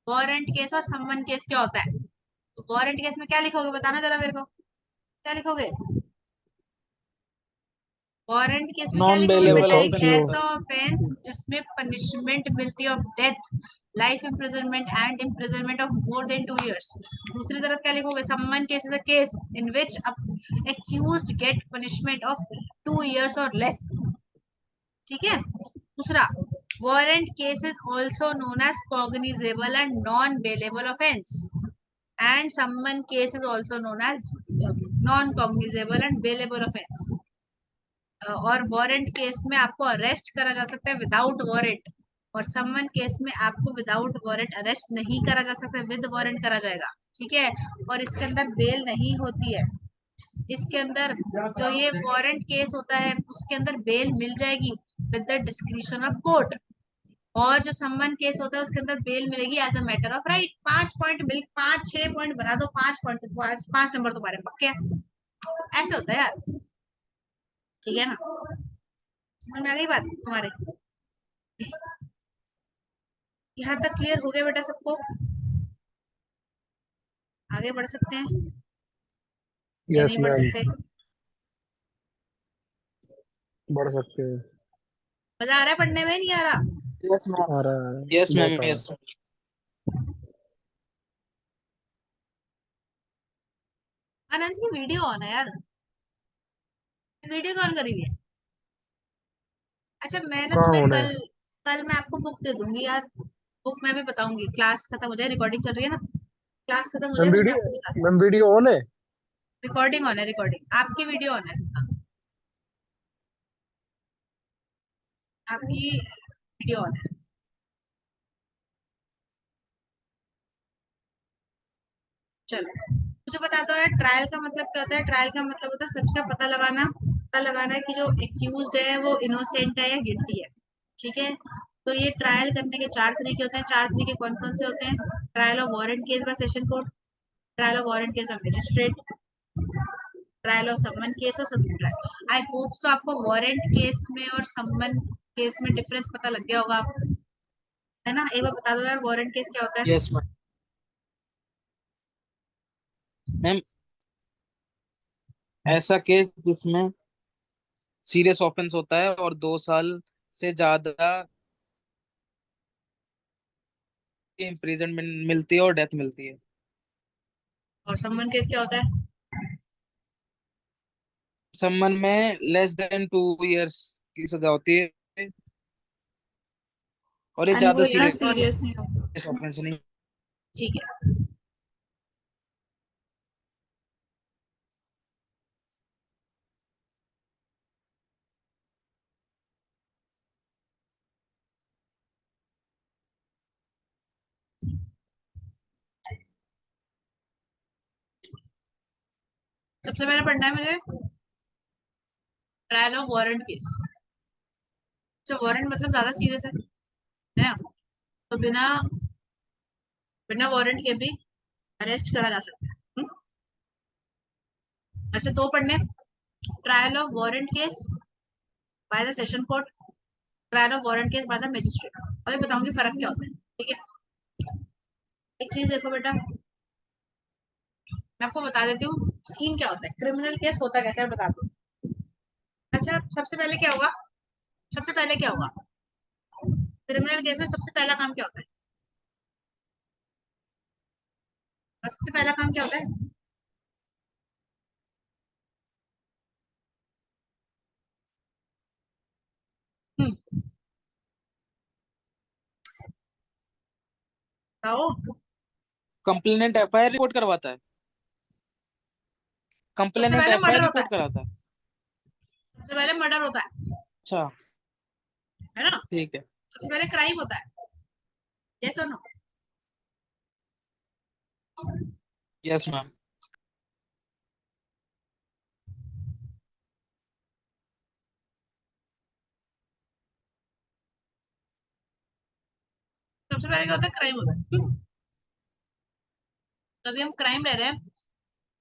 वारंट केस और सम्मन केस क्या होता है। तो वारंट केस में क्या लिखोगे, बताना जरा मेरे को, क्या लिखोगे। वारंट केस में क्या नॉन लिखोगे बेलेबल बेटा, लिखो एक ऑफेंस कि वो होता ऐसा है। ऑफेंस जिसमें पनिशमेंट मिलती है of death, life imprisonment and imprisonment of more than 2 years. दूसरी तरफ क्या लिखोगे, सम्मन case is a case in which accused get punishment of 2 years or less। ठीक है। दूसरा, warrant case is also known as cognizable and non bailable offence, and summon case is also known as non cognizable and bailable offence. और warrant case में आपको arrest करा जा सकता है विदाउट वारंट, और सम्मन केस में आपको विदाउट वारंट अरेस्ट नहीं करा जा सकता, विद वारंट करा जाएगा। ठीक है, और इसके अंदर बेल नहीं होती है, इसके अंदर जो ये वारंट केस होता है उसके अंदर बेल मिल जाएगी with the discretion of court, और जो सम्मन केस होता है उसके अंदर बेल मिलेगी as a matter of right. 5 point मिल, 5 6 पॉइंट बना दो, 5 पॉइंट, 5 नंबर तुम्हारे पक्के हैं। ऐसे होता है यार, ठीक है ना, समझ में आ गई बात तुम्हारे, यहाँ तक क्लियर हो गया बेटा सबको, आगे बढ़ सकते हैं या यस नहीं बढ़ मैम, सकते। बढ़ सकते हैं। मजा आ रहा है पढ़ने में, नहीं आ रहा। यस मैम, आ रहा है, यस मैम, बहुत आ रहा है। यस। अनंत की वीडियो ऑन है यार, वीडियो कॉल करी हुई है। अच्छा मैं ना कहाँ तुम्हें होना कल, है? कल मैं आपको बुक दे दूंगी यार, बुक मैं भी बताऊंगी। क्लास खत्म हो जाए, रिकॉर्डिंग चल रही है ना, क्लास खत्म हो जाए मैम फिर मैं वीडियो आपको बता। मैम वीडियो ऑन है? रिकॉर्डिंग ऑन है, रिकॉर्डिंग आपकी वीडियो ऑन है। हाँ, आपकी वीडियो ऑन है। चलो मुझे बता दो यार, ट्रायल का मतलब क्या होता है? ट्रायल का मतलब होता है सच का पता लगाना है कि जो एक्यूज्ड है वो इनोसेंट है या गिल्टी है। ठीक है, तो ये ट्रायल करने के चार तरीके होते हैं। चार तरीके कौन कौन से होते हैं? Trial of warrant case by session court, trial of warrant case by magistrate, trial of summon case और summary trial. I hope so आपको वारंट केस में और समन केस में डिफरेंस पता लग गया होगा आपको, है ना? एक बार बता दो यार, वारंट केस क्या होता है? Yes ma'am. मैम ऐसा केस जिसमें सीरियस ऑफेंस होता है और 2 साल से ज्यादा इम्प्रिजनमेंट मिलती है और डेथ मिलती है। और समन केस क्या होता है? सम्मन में लेस देन 2 इयर्स की सजा होती है और ये एंड वो ज्यादा इतना और सीरियस नहीं होता। सीरियस ऑफेंस नहीं। ठीक है, सबसे पहले पढ़ना है मुझे ट्रायल ऑफ वारंट केस। जो वारंट मतलब ज्यादा सीरियस है ना, तो बिना बिना वारंट के भी अरेस्ट करा जा सकता है। अच्छा, दो पढ़ने, trial of warrant case by the session court, trial of warrant case by the magistrate. अभी बताऊंगी फर्क क्या होता है। ठीक है, एक चीज देखो बेटा, मैं आपको बता देती हूँ सीन क्या होता है, क्रिमिनल केस होता कैसे है बता दो। अच्छा, सबसे पहले क्या होगा? सबसे पहले क्या होगा क्रिमिनल केस में? सबसे पहला काम क्या होता है? सबसे पहला काम क्या होता है? हम्म, बताओ। कंप्लेनेंट एफआईआर रिपोर्ट करवाता है। सबसे कंप्लेनेंट पहले एफआईआर मर्डर होता रिपोर्ट है, कराता है। सबसे पहले मर्डर होता अच्छा है ना? ठीक है। सबसे पहले क्राइम होता है, यस और नो? Yes ma'am. सबसे पहले क्या होता है? क्राइम होता है। तो अभी हम क्राइम ले रहे हैं।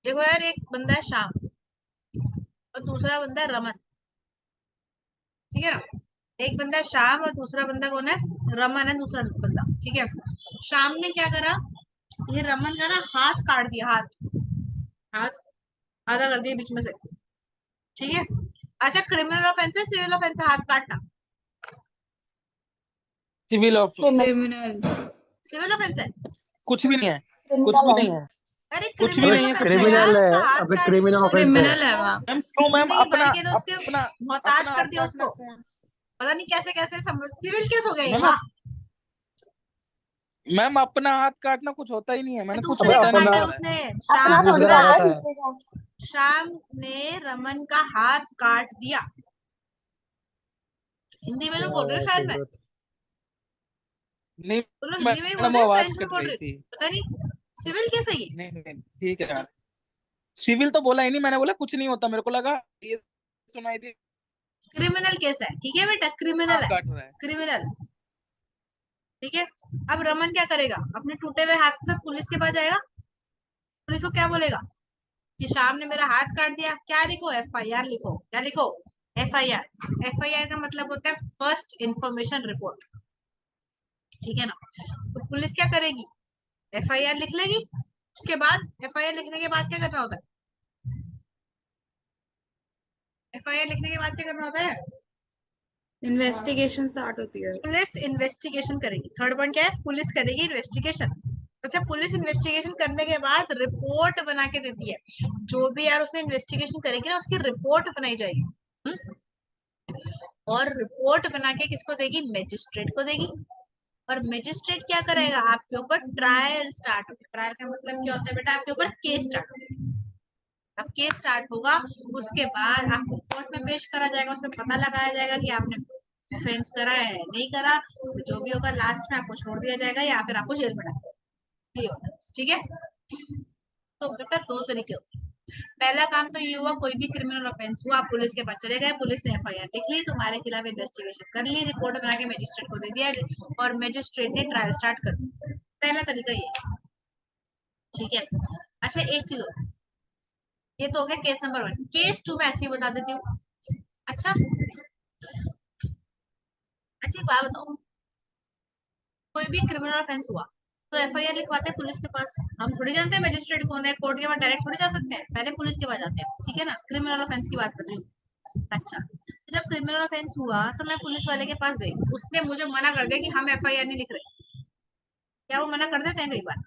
देखो यार, एक बंदा है श्याम और दूसरा बंदा है रमन, ठीक है ना? एक बंदा है श्याम और दूसरा बंदा कौन है? रमन है दूसरा बंदा, ठीक है? श्याम ने क्या करा, ये रमन का ना हाथ काट दिया, हाथ हाथ आधा कर दिया बीच में से, ठीक है? अच्छा, क्रिमिनल ऑफेंस है सिविल ऑफेंस है हाथ काटना? Civil of criminal. Civil offence है। कुछ भी नहीं है। कुछ क्रिमिनल भी है। नहीं है। अरे कुछ भी अबे क्रिमिनल नहीं है। ऑफेंस कुछ है भी नहीं यार, क्रिमिनल है। है। उसका हाथ अबे काट क्रिमिनल दिया, ऑफेंस है। क्रिमिनल है मैम। मैम क्यों मैम जिंदगी भर अपना के लिए उसके अपना मोहताज अपना कर हाथ दिया काटना उसको। कौन। पता नहीं कैसे कैसे समझ, सिविल केस हो गया ये, मैम वाह। मैम अपना हाथ काटना कुछ होता ही नहीं है। मैंने कुछ दूसरे अबे का सोचा नहीं अपना काटा है जा रहा है। उसने। अपना शाम थोड़ी दूसरे सुनना, का काटा है, काटा है। दूसरे का। शाम ने रमन का हाथ काट दिया। हिंदी में तो बोल रही हूँ क्या शायद मैं, कुदरत। नहीं बोलो हिंदी में ही बोल मैडम रही हूँ, आवाज फ्रेंच में कट बोल रही रही थी। हूँ, पता नहीं। सिविल केस है ये, नहीं नहीं ठीक है यार। सिविल तो बोला ही नहीं। मैंने बोला कुछ नहीं होता। मेरे को लगा ये सुनाई दी क्रिमिनल केस है, ठीक है बेटा, क्रिमिनल हाथ है, काट रहा है। क्रिमिनल। ठीक है, अब रमन क्या करेगा? अपने टूटे हुए हाथ के साथ पुलिस के पास जाएगा। पुलिस को क्या बोलेगा कि शाम ने मेरा हाथ काट दिया? क्या लिखो? एफआईआर लिखो। क्या लिखो? एफआईआर। एफआईआर का मतलब होता है फर्स्ट इंफॉर्मेशन रिपोर्ट, ठीक है ना? तो पुलिस क्या करेगी? एफआईआर लिख लेगी। उसके बाद एफआईआर लिखने के बाद क्या करना होता है? एफआईआर लिखने के बाद क्या करना होता है? इन्वेस्टिगेशन स्टार्ट होती है। पुलिस इन्वेस्टिगेशन करेगी। थर्ड पॉइंट क्या है? पुलिस करेगी इन्वेस्टिगेशन। अच्छा, पुलिस इन्वेस्टिगेशन करने के बाद रिपोर्ट बना के देती है। जो भी यार उसने इन्वेस्टिगेशन करेगी ना, उसकी रिपोर्ट बनाई जाएगी। और रिपोर्ट बना के किसको देगी? मैजिस्ट्रेट को देगी। और मैजिस्ट्रेट क्या करेगा? आपके ऊपर ट्रायल स्टार्ट होगा। ट्रायल का मतलब क्या होता है बेटा? आपके ऊपर केस स्टार्ट होगा। अब केस स्टार्ट होगा, उसके बाद आपको कोर्ट में पेश करा जाएगा, उसमें पता लगाया जाएगा कि आपने ऑफेंस करा है नहीं करा। तो जो भी होगा लास्ट में आपको छोड़ दिया जाएगा या फिर आपको जेल में डाल दिया जाएगा। ठीक है। तो बेटा दो तरीके होते हैं। पहला काम तो ये हुआ, कोई भी क्रिमिनल ऑफेंस हुआ, आप पुलिस के पास चले गए, पुलिस ने एफआईआर लिख ली, तुम्हारे खिलाफ इन्वेस्टिगेशन कर ली, रिपोर्ट बना के मजिस्ट्रेट को दे दिया और मजिस्ट्रेट ने ट्रायल स्टार्ट कर दिया। पहला तरीका ये है। ठीक है। अच्छा एक चीज और, ये तो हो गया केस नंबर 1। केस 2 में ऐसे ही बता देती हूँ। अच्छा एक बात बताओ, कोई भी क्रिमिनल ऑफेंस हुआ तो एफआईआर लिखवाते हैं पुलिस के पास। हम थोड़ी जानते हैं मजिस्ट्रेट कौन है, कोर्ट के पास डायरेक्ट थोड़ी जा सकते हैं, पहले पुलिस के पास जाते हैं। ठीक है ना, क्रिमिनल ऑफेंस की बात कर रही हूँ। अच्छा तो जब क्रिमिनल ऑफेंस हुआ तो मैं पुलिस वाले के पास गई, उसने मुझे मना कर दिया कि हम एफआईआर नहीं लिख रहे। क्या वो मना कर देते हैं कई बार?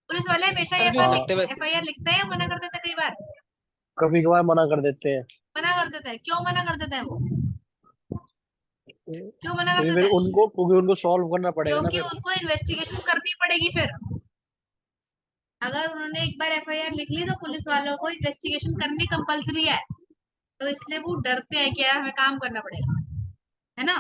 पुलिस वाले हमेशा कर नहीं सकते वैसे। एफआईआर लिखते हैं या मना कर देते हैं कई बार? कभी कभार मना कर देते हैं। मना कर देते हैं। क्यों मना कर देते हैं वो? क्यों मना कर क्योंकि देते फिर हैं? क्योंकि उनको सॉल्व करना पड़ेगा ना क्योंकि फिर। उनको इन्वेस्टिगेशन करनी पड़ेगी फिर। अगर उन्होंने एक बार एफआईआर लिख ली तो पुलिस वालों को इन्वेस्टिगेशन करनी कंपलसरी है। तो इसलिए वो डरते हैं कि यार हमें काम करना पड़ेगा, है ना।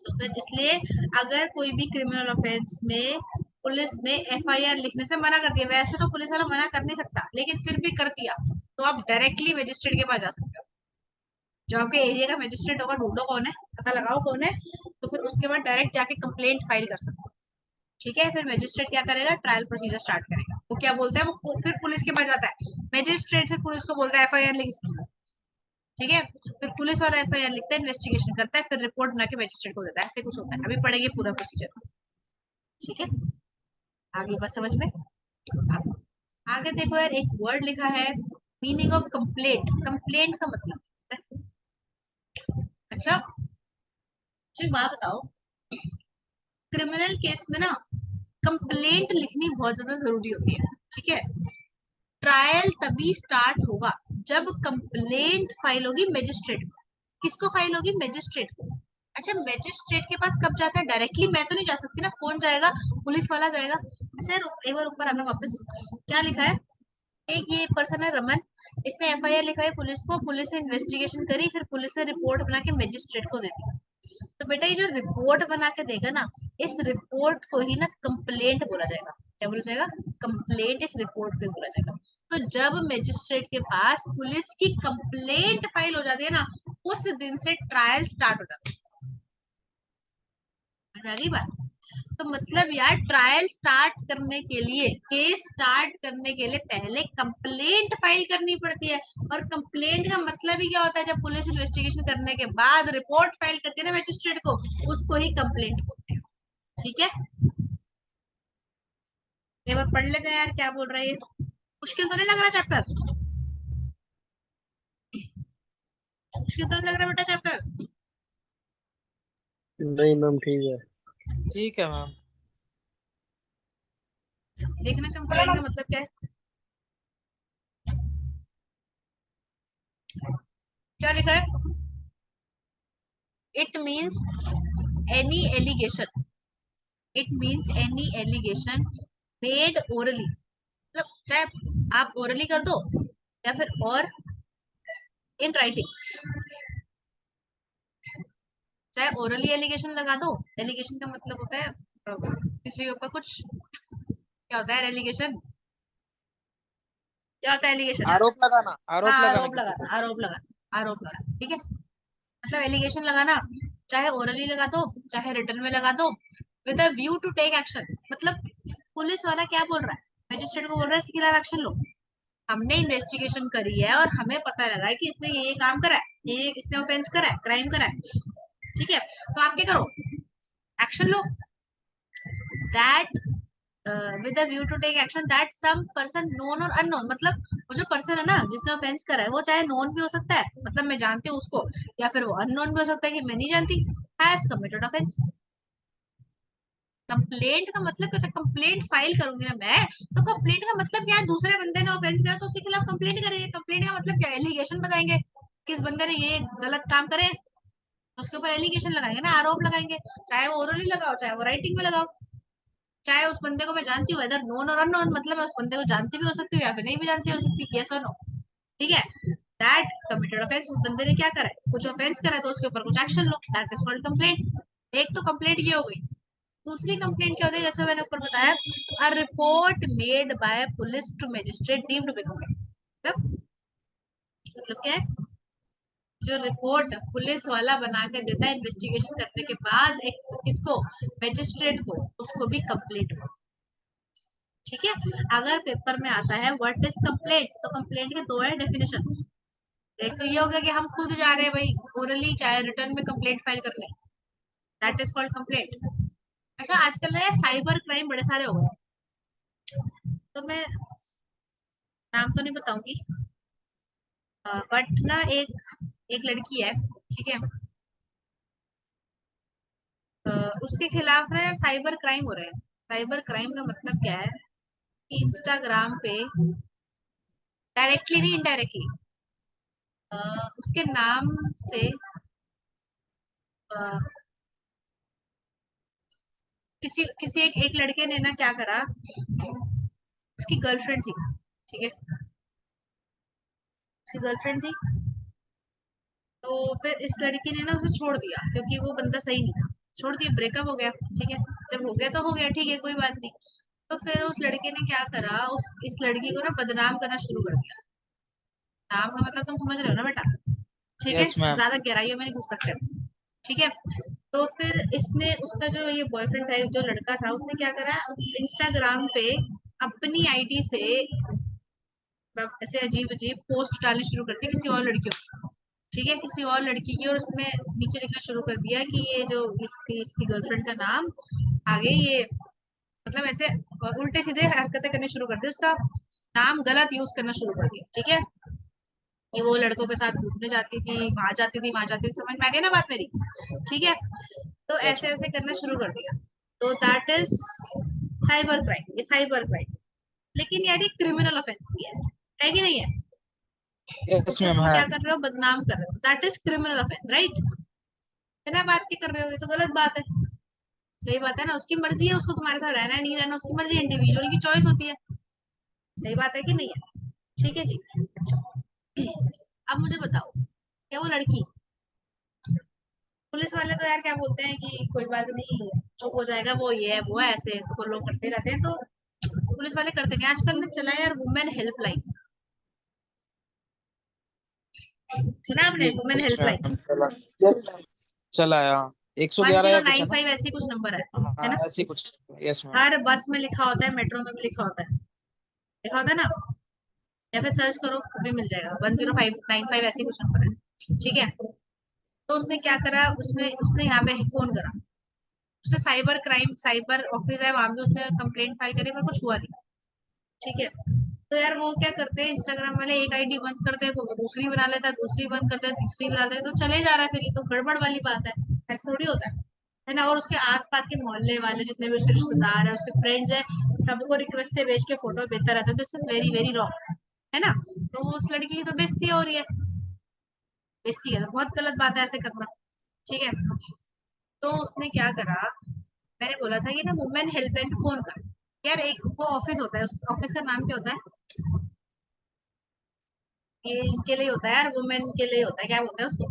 तो फिर इसलिए अगर कोई भी क्रिमिनल ऑफेंस में पुलिस ने एफआईआर लिखने से मना कर दिया, वैसे तो पुलिस वाला मना कर नहीं सकता, लेकिन फिर भी कर दिया, तो आप डायरेक्टली मजिस्ट्रेट के पास जा सकते हो। जो आपके एरिया का मजिस्ट्रेट होगा, ढूंढो कौन है, पता लगाओ कौन है, तो फिर उसके बाद डायरेक्ट जाके कंप्लेंट फाइल कर सकते हो। ठीक है। फिर मजिस्ट्रेट क्या करेगा? ट्रायल प्रोसीजर स्टार्ट करेगा। वो क्या बोलता है? वो फिर पुलिस के पास जाता है मजिस्ट्रेट, फिर पुलिस को बोलता है एफआईआर लिख इसकी। ठीक है। फिर पुलिस वाला एफआईआर लिखता है, इन्वेस्टिगेशन करता है, फिर रिपोर्ट बना के मजिस्ट्रेट को देता है। ऐसे कुछ होता है, अभी पढ़ेंगे पूरा प्रोसीजर। ठीक है, आगे बात समझ में? अब आगे देखो यार, एक वर्ड लिखा है मीनिंग ऑफ कंप्लेंट। कंप्लेंट का मतलब, अच्छा मुझे बात बताओ, क्रिमिनल केस में ना कंप्लेंट लिखनी बहुत ज्यादा जरूरी होती है। ठीक है। ट्रायल तभी स्टार्ट होगा जब कंप्लेंट फाइल होगी मैजिस्ट्रेट को। किसको फाइल होगी? मैजिस्ट्रेट को। अच्छा मैजिस्ट्रेट के पास कब जाता है? डायरेक्टली मैं तो नहीं जा सकती ना, कौन जाएगा? पुलिस वाला जाएगा। अच्छा एक बार ऊपर आना वापस, क्या लिखा है? एक ये पर्सन है रमन, इसने एफआईआर लिखा है पुलिस को, पुलिस ने इन्वेस्टिगेशन करी, फिर पुलिस ने रिपोर्ट बना के मैजिस्ट्रेट को दे दी। तो बेटा ये जो रिपोर्ट बना के देगा ना, इस रिपोर्ट को ही ना कंप्लेंट बोला जाएगा। क्या बोला जाएगा? कंप्लेंट इस रिपोर्ट को बोला जाएगा। तो जब मैजिस्ट्रेट के पास पुलिस की कंप्लेंट फाइल हो जाती है ना, उस दिन से ट्रायल स्टार्ट हो जाता है। बात तो मतलब यार, ट्रायल स्टार्ट करने के लिए, केस स्टार्ट करने के लिए पहले कंप्लेंट फाइल करनी पड़ती है। और कंप्लेंट का मतलब ही क्या होता है? जब पुलिस इन्वेस्टिगेशन करने के बाद रिपोर्ट फाइल करती है ना मैजिस्ट्रेट को, उसको ही कंप्लेंट बोलते हैं। ठीक है, एक बार पढ़ लेते हैं यार क्या बोल रहा है ये। मुश्किल तो नहीं लग रहा चैप्टर? मुश्किल तो नहीं लग रहा बेटा चैप्टर? नहीं मैम ठीक है। ठीक है मैम। देखना कंप्लेंट का मतलब क्या है। क्या लिखा है? It means any allegation, it means any allegation made orally, मतलब चाहे आप ओरली कर दो या फिर और इन राइटिंग, चाहे ओरली एलिगेशन लगा दो। एलिगेशन का मतलब होता है किसी के ऊपर कुछ, क्या होता है एलिगेशन? क्या होता है एलिगेशन? आरोप लगाना, हाँ आरोप लगाना आरोप किसी लगाना, पे। आरोप लगाना, आरोप लगाना। ठीक है, मतलब एलिगेशन लगाना, चाहे ओरली लगा दो चाहे रिटर्न में लगा दो, with a view to take action. मतलब पुलिस वाला क्या बोल रहा है? मजिस्ट्रेट को बोल रहा है इसके खिलाफ एक्शन लो। हमने इन्वेस्टिगेशन करी है और हमें पता लगा है कि इसने ये काम करा है, ये इसने ऑफेंस करा है, क्राइम करा है। ठीक है, तो आप क्या करो? एक्शन लो। That with a view to take action that some person known or unknown, मतलब वो जो पर्सन है ना जिसने ऑफेंस करा है, वो चाहे नोन भी हो सकता है, मतलब मैं जानती हूँ उसको, या फिर वो अननोन भी हो सकता है कि मैं नहीं जानती, हैज कमिटेड ऑफेंस। कंप्लेंट का मतलब क्या होता है? कंप्लेंट फाइल करूंगी ना मैं, तो कंप्लेंट का मतलब क्या है? दूसरे बंदे ने ऑफेंस किया तो उसके खिलाफ कंप्लेंट करेंगे। कंप्लेंट का मतलब क्या है? एलिगेशन बताएंगे किस बंदे ने ये गलत काम करे, उसके ऊपर एलिगेशन लगाएंगे ना, आरोप लगाएंगे। चाहे वो ओरली लगाओ, चाहे वो राइटिंग में लगाओ, चाहे उस बंदे को मैं जानती हूँ, वेदर नोन और अननोन, मतलब मैं उस बंदे को जानती भी हो सकती हूँ या फिर नहीं भी जानती हो सकती, यस और नो। ठीक है, दैट कमिटेड ऑफेंस, उस बंदे ने क्या करा है, कुछ ऑफेंस करा है, तो उसके ऊपर कुछ एक्शन लो, दैट इज कॉल्ड कंप्लेंट। एक तो कंप्लेंट ये हो गई। दूसरी कंप्लेंट क्या होती है, जैसे मैंने ऊपर बताया, a report made by police to magistrate deemed to be complaint. मतलब क्या है? जो रिपोर्ट पुलिस वाला बना के देता है इन्वेस्टिगेशन करने के बाद, एक किसको, मैजिस्ट्रेट को, उसको भी कंप्लेंट। ठीक है, अगर पेपर में आता है व्हाट इज कंप्लेंट, तो कंप्लेंट के दो है डेफिनेशन। एक तो ये हो गया कि हम खुद जा रहे हैं भाई ओरली चाहे रिटर्न में कंप्लेंट फाइल करने, दैट इज कॉल्ड कंप्लेंट। अच्छा, आजकल ना साइबर क्राइम बड़े सारे हो गए, तो मैं नाम तो नहीं बताऊंगी, बट ना एक एक लड़की है, ठीक है, उसके खिलाफ ना यार साइबर क्राइम हो रहे हैं। साइबर क्राइम का मतलब क्या है कि इंस्टाग्राम पे डायरेक्टली नहीं इनडायरेक्टली उसके नाम से अ, किसी किसी एक लड़के ने ना क्या करा, उसकी गर्लफ्रेंड थी, ठीक है, उसकी गर्लफ्रेंड थी, तो फिर इस लड़की ने ना उसे छोड़ दिया क्योंकि वो बंदा सही नहीं था, छोड़ दिया, ब्रेकअप हो गया। ठीक है, जब हो गया तो हो गया, ठीक है, कोई बात नहीं। तो फिर उस लड़के ने क्या करा, उस इस लड़की को ना बदनाम करना शुरू कर दिया। नाम का मतलब तुम समझ रहे हो ना बेटा? ठीक है, यस मैम। ज्यादा गहराइयों में नहीं घुस सकते। ठीक है, तो फिर इसने, उसका जो ये बॉयफ्रेंड था, जो लड़का था, उसने क्या करा, इंस्टाग्राम पे अपनी आईडी से मतलब ऐसे अजीब अजीब पोस्ट डालनी शुरू कर दी किसी और लड़कियों की। ठीक है, किसी और लड़की की, और उसमें नीचे लिखना शुरू कर दिया कि ये जो इसकी इसकी गर्लफ्रेंड का नाम आगे ये, मतलब ऐसे उल्टे सीधे हरकतें करनी शुरू कर दी, उसका नाम गलत यूज करना शुरू कर दिया। ठीक है, कि वो लड़कों के साथ घूमने जाती थी, वहां जाती थी, वहां जाती थी, समझ में आ गई ना बात मेरी? ठीक है, तो यस ऐसे मैम। ऐसे करना शुरू कर दिया, तो दैट इज साइबर क्राइम, ये साइबर क्राइम। लेकिन यार ये क्रिमिनल ऑफेंस भी है कि नहीं है? यस उसको मैम तुम है। क्या कर रहे हो, बदनाम कर रहे हो, that is criminal offence, right? बिना बात के कर रहे हो, ये तो गलत बात है। सही बात है ना, उसकी मर्जी है, उसको तुम्हारे साथ रहना है नहीं रहना, उसकी मर्जी, इंडिविजुअल की चॉइस होती है। सही बात है कि नहीं है? ठीक है जी। अच्छा, अब मुझे बताओ, क्या वो लड़की, पुलिस वाले तो यार क्या बोलते हैं कि कोई बात नहीं, चुप हो जाएगा, वो ये है वो है, ऐसे तो लोग करते रहते हैं, तो पुलिस वाले करते नहीं। आजकल ने चला है यार वुमेन हेल्पलाइन, सुना आपने वुमेन यस हेल्पलाइन? मैम चला। यस मैम चला है हाँ। 111 जीरो या कुछ है नाइन ना। फाइव ऐसी कुछ नंबर है हाँ ना? ऐसी कुछ। Yes ma'am. हर बस में लिखा होता है, मेट्रो में भी लिखा होता है ना, या फिर सर्च करो भी मिल जाएगा, 10595 ऐसी कुछ नंबर है। ठीक है, तो उसने क्या करा, उसमें उसने यहाँ पे फोन करा, उसने साइबर क्राइम, साइबर ऑफिस है वहां पे, उसने कंप्लेंट फाइल करी पर कुछ हुआ नहीं। ठीक है, तो यार वो क्या करते हैं इंस्टाग्राम वाले, एक आईडी बंद करते हैं तो वो दूसरी बना लेता है, दूसरी बंद करते हैं तीसरी बना लेता है, तो चले जा रहा है, फिर ये तो गड़बड़ वाली बात है, ऐसा थोड़ी होता है ना? और उसके आसपास के मोहल्ले वाले जितने भी उसके रिश्तेदार है, उसके फ्रेंड्स है, सबको रिक्वेस्ट भेज के फोटो भेजता रहता है, this is very very wrong, है ना? तो उस लड़की की तो बेइज्जती हो रही है, बेइज्जती है तो बहुत गलत बात है ऐसे करना। ठीक है, तो उसने क्या करा, मैंने बोला था कि ना वुमेन हेल्पलाइन पे फोन कर। यार एक वो ऑफिस होता है, उस ऑफिस का नाम क्या होता है, ये इनके लिए होता है यार, वुमेन के लिए होता है, क्या बोलते हैं उसको,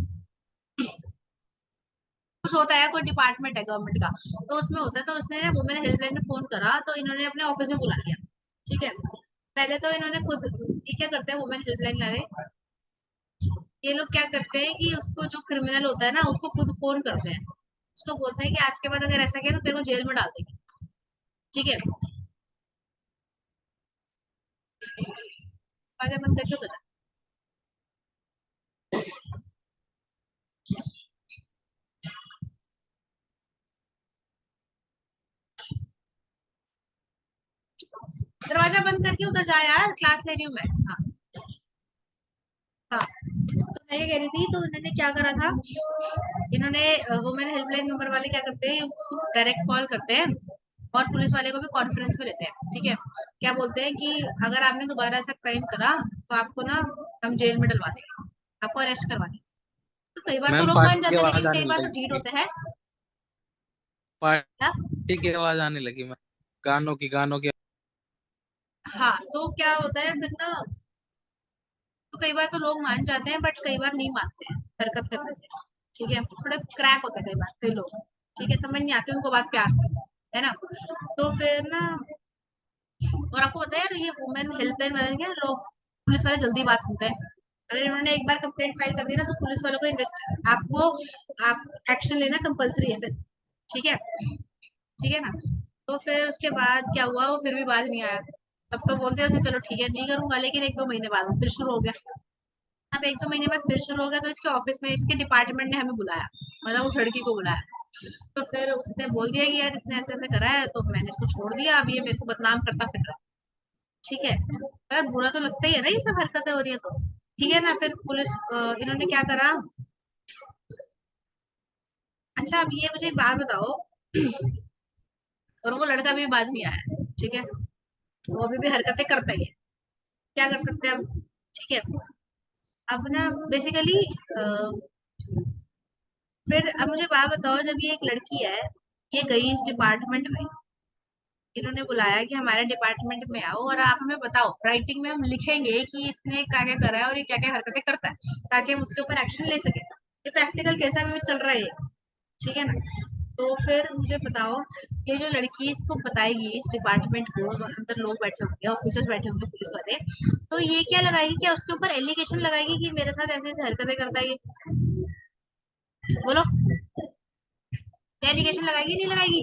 कुछ होता है, कोई डिपार्टमेंट है गवर्नमेंट का, तो उसमें होता है। तो उसने ना वुमेन हेल्पलाइन में फोन करा, तो इन्होंने अपने ऑफिस में बुला लिया। ठीक है, पहले तो इन्होंने खुद, ये क्या करते हैं वुमेन हेल्पलाइन वाले, ये लोग क्या करते हैं कि उसको, जो क्रिमिनल होता है ना, उसको खुद फोन करते हैं, उसको बोलते हैं कि आज के बाद अगर ऐसा किया तो तेरे को जेल में डाल देंगे। ठीक है, अगर बंद करके हो जाए, दरवाजा बंद करके उधर जा यार, क्लास ले रही हूँ मैं। हाँ हाँ, तो मैं ये कह रही थी, तो इन्होंने क्या करा था, इन्होंने वुमेन हेल्पलाइन नंबर वाले क्या करते हैं, उसको डायरेक्ट कॉल करते हैं, और पुलिस वाले को भी कॉन्फ्रेंस में लेते हैं, ठीक है। क्या बोलते हैं कि अगर आपने दोबारा ऐसा क्राइम करा तो आपको ना हम जेल में डलवा देंगे, आपको अरेस्ट करवा देंगे। तो कई बार तो मैम लोग मान पार्टी की जाते हैं, आवाज लेकिन कई आने बार तो ढीठ लगी। होते हैं। क्या? पार्टी की आवाज आने लगी मैम, गानों की। हाँ, तो क्या होता है फिर ना, तो कई बार तो लोग मान जाते हैं बट कई बार नहीं मानते हैं हरकत करने से, ठीक है। थोड़े क्रैक होते हैं कई बार, कई लोग, ठीक है, समझ नहीं आते उनको बात प्यार से, है ना। तो फिर ना, और आपको पता है ये वुमेन हेल्पलाइन वाले क्या, लोग पुलिस वाले जल्दी बात सुनते हैं। अगर इन्होंने एक बार कंप्लेंट फाइल कर दी ना, तो पुलिस वालों को आप एक्शन लेना कंपलसरी है फिर, ठीक है, ठीक है ना। तो फिर उसके बाद क्या हुआ, वो फिर भी बाज नहीं आया। तब तो बोलते हैं उसने चलो ठीक है नहीं करूंगा, लेकिन 1-2 महीने बाद वो फिर शुरू हो गया। अब 1-2 महीने बाद फिर शुरू हो गया, तो इसके ऑफिस में इसके डिपार्टमेंट ने हमें बुलाया, मतलब उस लड़की को बुलाया। तो फिर उसने बोल दिया कि यार इसने ऐसे ऐसे करा है, तो मैंने इसको छोड़ दिया, अब ये मेरे को बदनाम करता फिर रहा है, ठीक है। यार बुरा तो लगता ही है ना, ये सब हरकतें हो रही है तो, ठीक है ना। फिर पुलिस इन्होंने क्या करा, अच्छा अब ये मुझे एक बात बताओ, और वो लड़का भी बाज नहीं आया, ठीक है, वो अभी भी हरकतें करता ही है, क्या कर सकते हैं अब, ठीक है। अब ना बेसिकली फिर अब मुझे बात बताओ, जब ये एक लड़की है, ये गई इस डिपार्टमेंट में, इन्होंने बुलाया कि हमारे डिपार्टमेंट में आओ और आप हमें बताओ, राइटिंग में हम लिखेंगे कि इसने क्या क्या करा है और ये क्या क्या हरकतें करता है, ताकि हम उसके ऊपर एक्शन ले सके। ये प्रैक्टिकल केस में चल रहा है ये, ठीक है ना। तो फिर मुझे बताओ, ये जो लड़की इसको बताएगी इस डिपार्टमेंट को, अंदर लोग बैठे होंगे, ऑफिसर्स बैठे होंगे पुलिस वाले, तो ये क्या लगाएगी, क्या उसके ऊपर एलिगेशन लगाएगी कि मेरे साथ ऐसे ऐसे हरकतें करता है ये, बोलो, क्या एलिगेशन लगाएगी नहीं लगाएगी?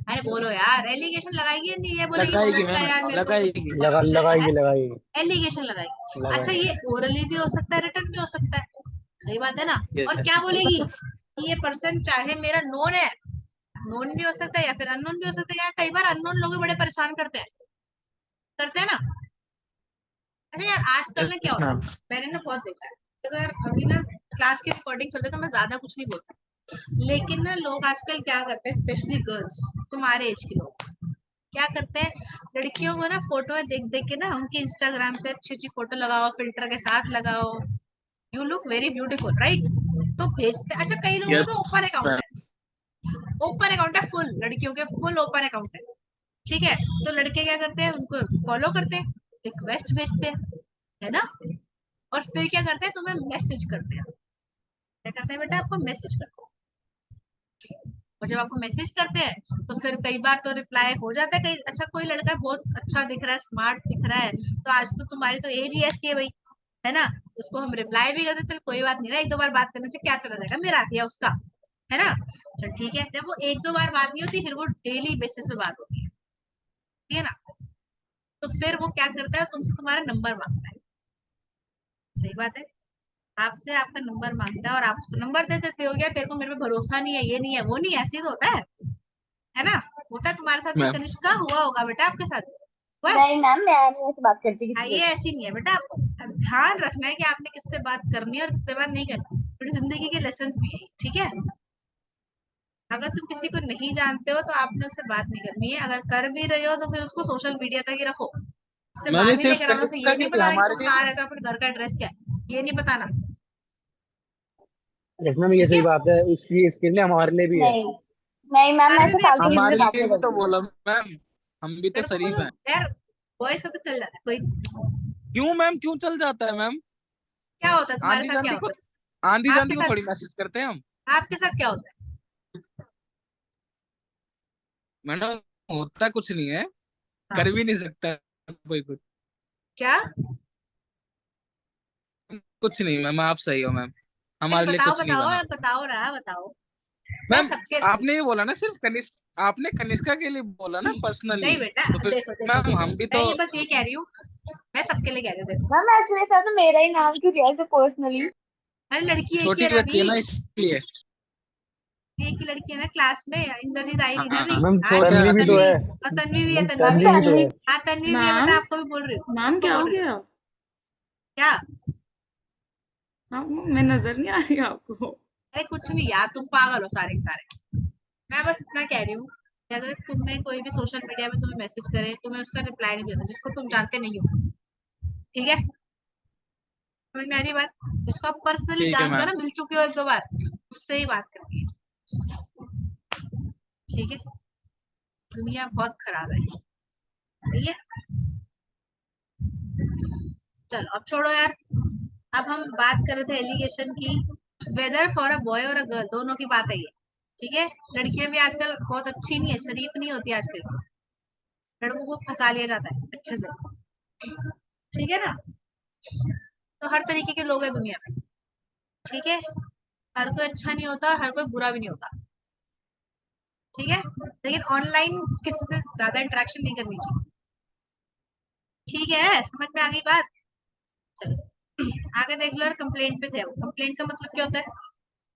अरे बोलो यार, एलिगेशन लगाएगी या नहीं, ये बोलेगी बहुत लगाएगी अच्छा है मैम, यार, मेरे को लगाएगी। खुश रहता है, लगाएगी एलिगेशन लगाएगी। अच्छा, लगाएगी। ये ओरली भी हो सकता है, रिटर्न भी हो सकता है, सही बात है ना। और यस। क्या बोलेगी कि ये पर्सन चाहे मेरा नोन है, नोन भी हो सकता है या फिर अननोन भी हो सकता है, या कई बार अननोन लोग भी बड़े परेशान करते हैं ना। अरे यार आजकल ना क्या यस होता मैम। है, मैंने ना बहुत देखा है, देखो यार अभी ना क्लास की रिकॉर्डिंग चल रही है, तो मैं ज्यादा कुछ नहीं बोल सकती, लेकिन ना लोग आजकल क्या करते हैं, स्पेशली गर्ल्स, तुम्हारे एज के लोग क्या करते हैं, लड़कियों को ना फोटो में देख देख के ना उनके इंस्टाग्राम पे अच्छी अच्छी फोटो लगाओ, फिल्टर के साथ लगाओ, you look very beautiful right, तो भेजते। अच्छा, कई लोगों का यस तो ओपन अकाउंट मैम। है, ओपन अकाउंट है फुल, लड़कियों के फुल ओपन अकाउंट है, ठीक है। तो लड़के क्या करते हैं, उनको फॉलो करते हैं, रिक्वेस्ट भेजते हैं, है ना, और फिर क्या करते हैं, तुम्हें मैसेज करते हैं, क्या करते हैं बेटा, आपको मैसेज करते हैं। और जब आपको मैसेज करते हैं तो फिर कई बार तो रिप्लाई हो जाता है, कई अच्छा कोई लड़का बहुत अच्छा दिख रहा है, स्मार्ट दिख रहा है, तो आज तो तुम्हारी तो एज ही ऐसी है भाई, है ना, उसको हम रिप्लाई भी करते, चल कोई बात नहीं ना, 1-2 बार बात करने से क्या चला जाएगा, मेरा या उसका, है ना। चल ठीक है, जब वो 1-2 बार बात नहीं होती, फिर वो डेली बेसिस पे बात होती है, ठीक है ना। तो फिर वो क्या करता है, तुमसे तुम्हारा नंबर मांगता है, सही बात है, आपसे आपका नंबर मांगता है और आप उसको नंबर दे देते हो, गया तेरे को मेरे पे भरोसा नहीं है, ये नहीं है वो नहीं है, ऐसे ही तो होता है ना। होता है तुम्हारे साथ भी, मैम कनिष्का हुआ होगा बेटा आपके साथ, हुआ है? नहीं मैम, मैं नहीं ऐसे बात करती किसी ये से। ऐसी नहीं है बेटा, आपको ध्यान रखना है कि आपने किससे बात करनी है और किससे बात नहीं करनी, थोड़ी जिंदगी के लेसन भी है, ठीक है। अगर तुम किसी को नहीं जानते हो तो आपने उससे बात नहीं करनी है, अगर कर भी रहे हो तो फिर उसको सोशल मीडिया तक ही रखो, उससे मैम, बाहर ये नहीं सिर्फ लेकर आना, उसे कनिष्का ये के नहीं लिए, बताना कि हमारे तुम लिए कहाँ नहीं। रहते हो, अपने घर का एड्रेस क्या है, ये नहीं बताना, रचना में ये ठीक सही है। बात है, उसकी इसके लिए हमारे लिए भी है। नहीं नहीं मैम, मैं अभी ऐसे भी फालतू अपनी किसी से हमारे बात लिए नहीं भी तो करूंगी। बोला मैम, हम भी तो लड़कों को शरीफ तो हैं। यार, बॉयज का तो चल जाता है कोई, क्यों मैम, क्यों चल जाता है मैम? क्या होता है तुम्हारे आंधी साथ, क्या जांधी को, होता आंधी है जांधी आपके को साथ, थोड़ी मैसेज करते हैं हम। आपके साथ क्या होता है? मैडम, होता कुछ नहीं है, हाँ, कर भी नहीं सकता कोई कुछ। क्या? कुछ नहीं मैम, आप सही हो मैम, अरे हमारे लिए बताओ कुछ नहीं बताओ बना। बताओ रहा बताओ, मैं मैम, सबके, आपने ये बोला ना सिर्फ कनिष्क, आपने कनिष्का के लिए बोला ना पर्सनली, नहीं बेटा, तो फिर देखो देखो मैम देखो, हम भी मैं तो। ये बस ये कह रही हूँ, मैं सबके लिए कह रही हूँ, देखो, मैम ऐसे साथ तो मेरा ही नाम क्यों लिया ऐसे पर्सनली? अरे लड़की एक ही छोटी है ना बच्ची अभी, है ना, इसलिए। एक ही लड़की है ना क्लास में, इंद्रजीत आई नहीं ना अभी, हाँ, मैम आज, छोटे तन्वी भी तो हाथी। तन्वी, है। और तन्वी भी है, मैम तन्वी मैम भी तन्वी है, भी तो तन्वी। है। हाँ तन्वी भी है बेटा, मैम आपको भी बोल रही हूँ, मैम सबको क्या बोल हो रही हूँ, गया? क्या? आप मैं नजर नहीं आ रही आपको? अरे कुछ नहीं यार, तुम पागल हो सारे के सारे, मैं बस इतना कह रही हूँ कि अगर तुम्हें कोई भी सोशल मीडिया में तुम्हें मैसेज करे, तुम्हें उसका रिप्लाई नहीं देना जिसको तुम जानते नहीं हो, ठीक है? समझ में आ रही बात? जिसको आप पर्सनली ठीक है जानते हो ना, मैम। मिल चुके हो एक दो बार, उससे ही बात करनी है, ठीक है? दुनिया बहुत खराब है, सही है? चलो अब छोड़ो यार, अब हम बात कर रहे थे एलिगेशन की। वेदर फॉर अ बॉय और अ गर्ल, दोनों की बात है ये, ठीक है? लड़कियां भी आजकल बहुत अच्छी नहीं है, शरीफ नहीं होती आजकल, लड़कों को फंसा लिया जाता है अच्छे से, ठीक है ना? तो हर तरीके के लोग हैं दुनिया में, ठीक है? हर कोई अच्छा नहीं होता, हर कोई बुरा भी नहीं होता, ठीक है? लेकिन ऑनलाइन किसी से ज्यादा इंटरेक्शन नहीं करनी चाहिए, ठीक है? समझ में आ गई बात? चलो आगे देख लो यार, कंप्लेंट पे थे। कंप्लेंट का मतलब क्या होता है?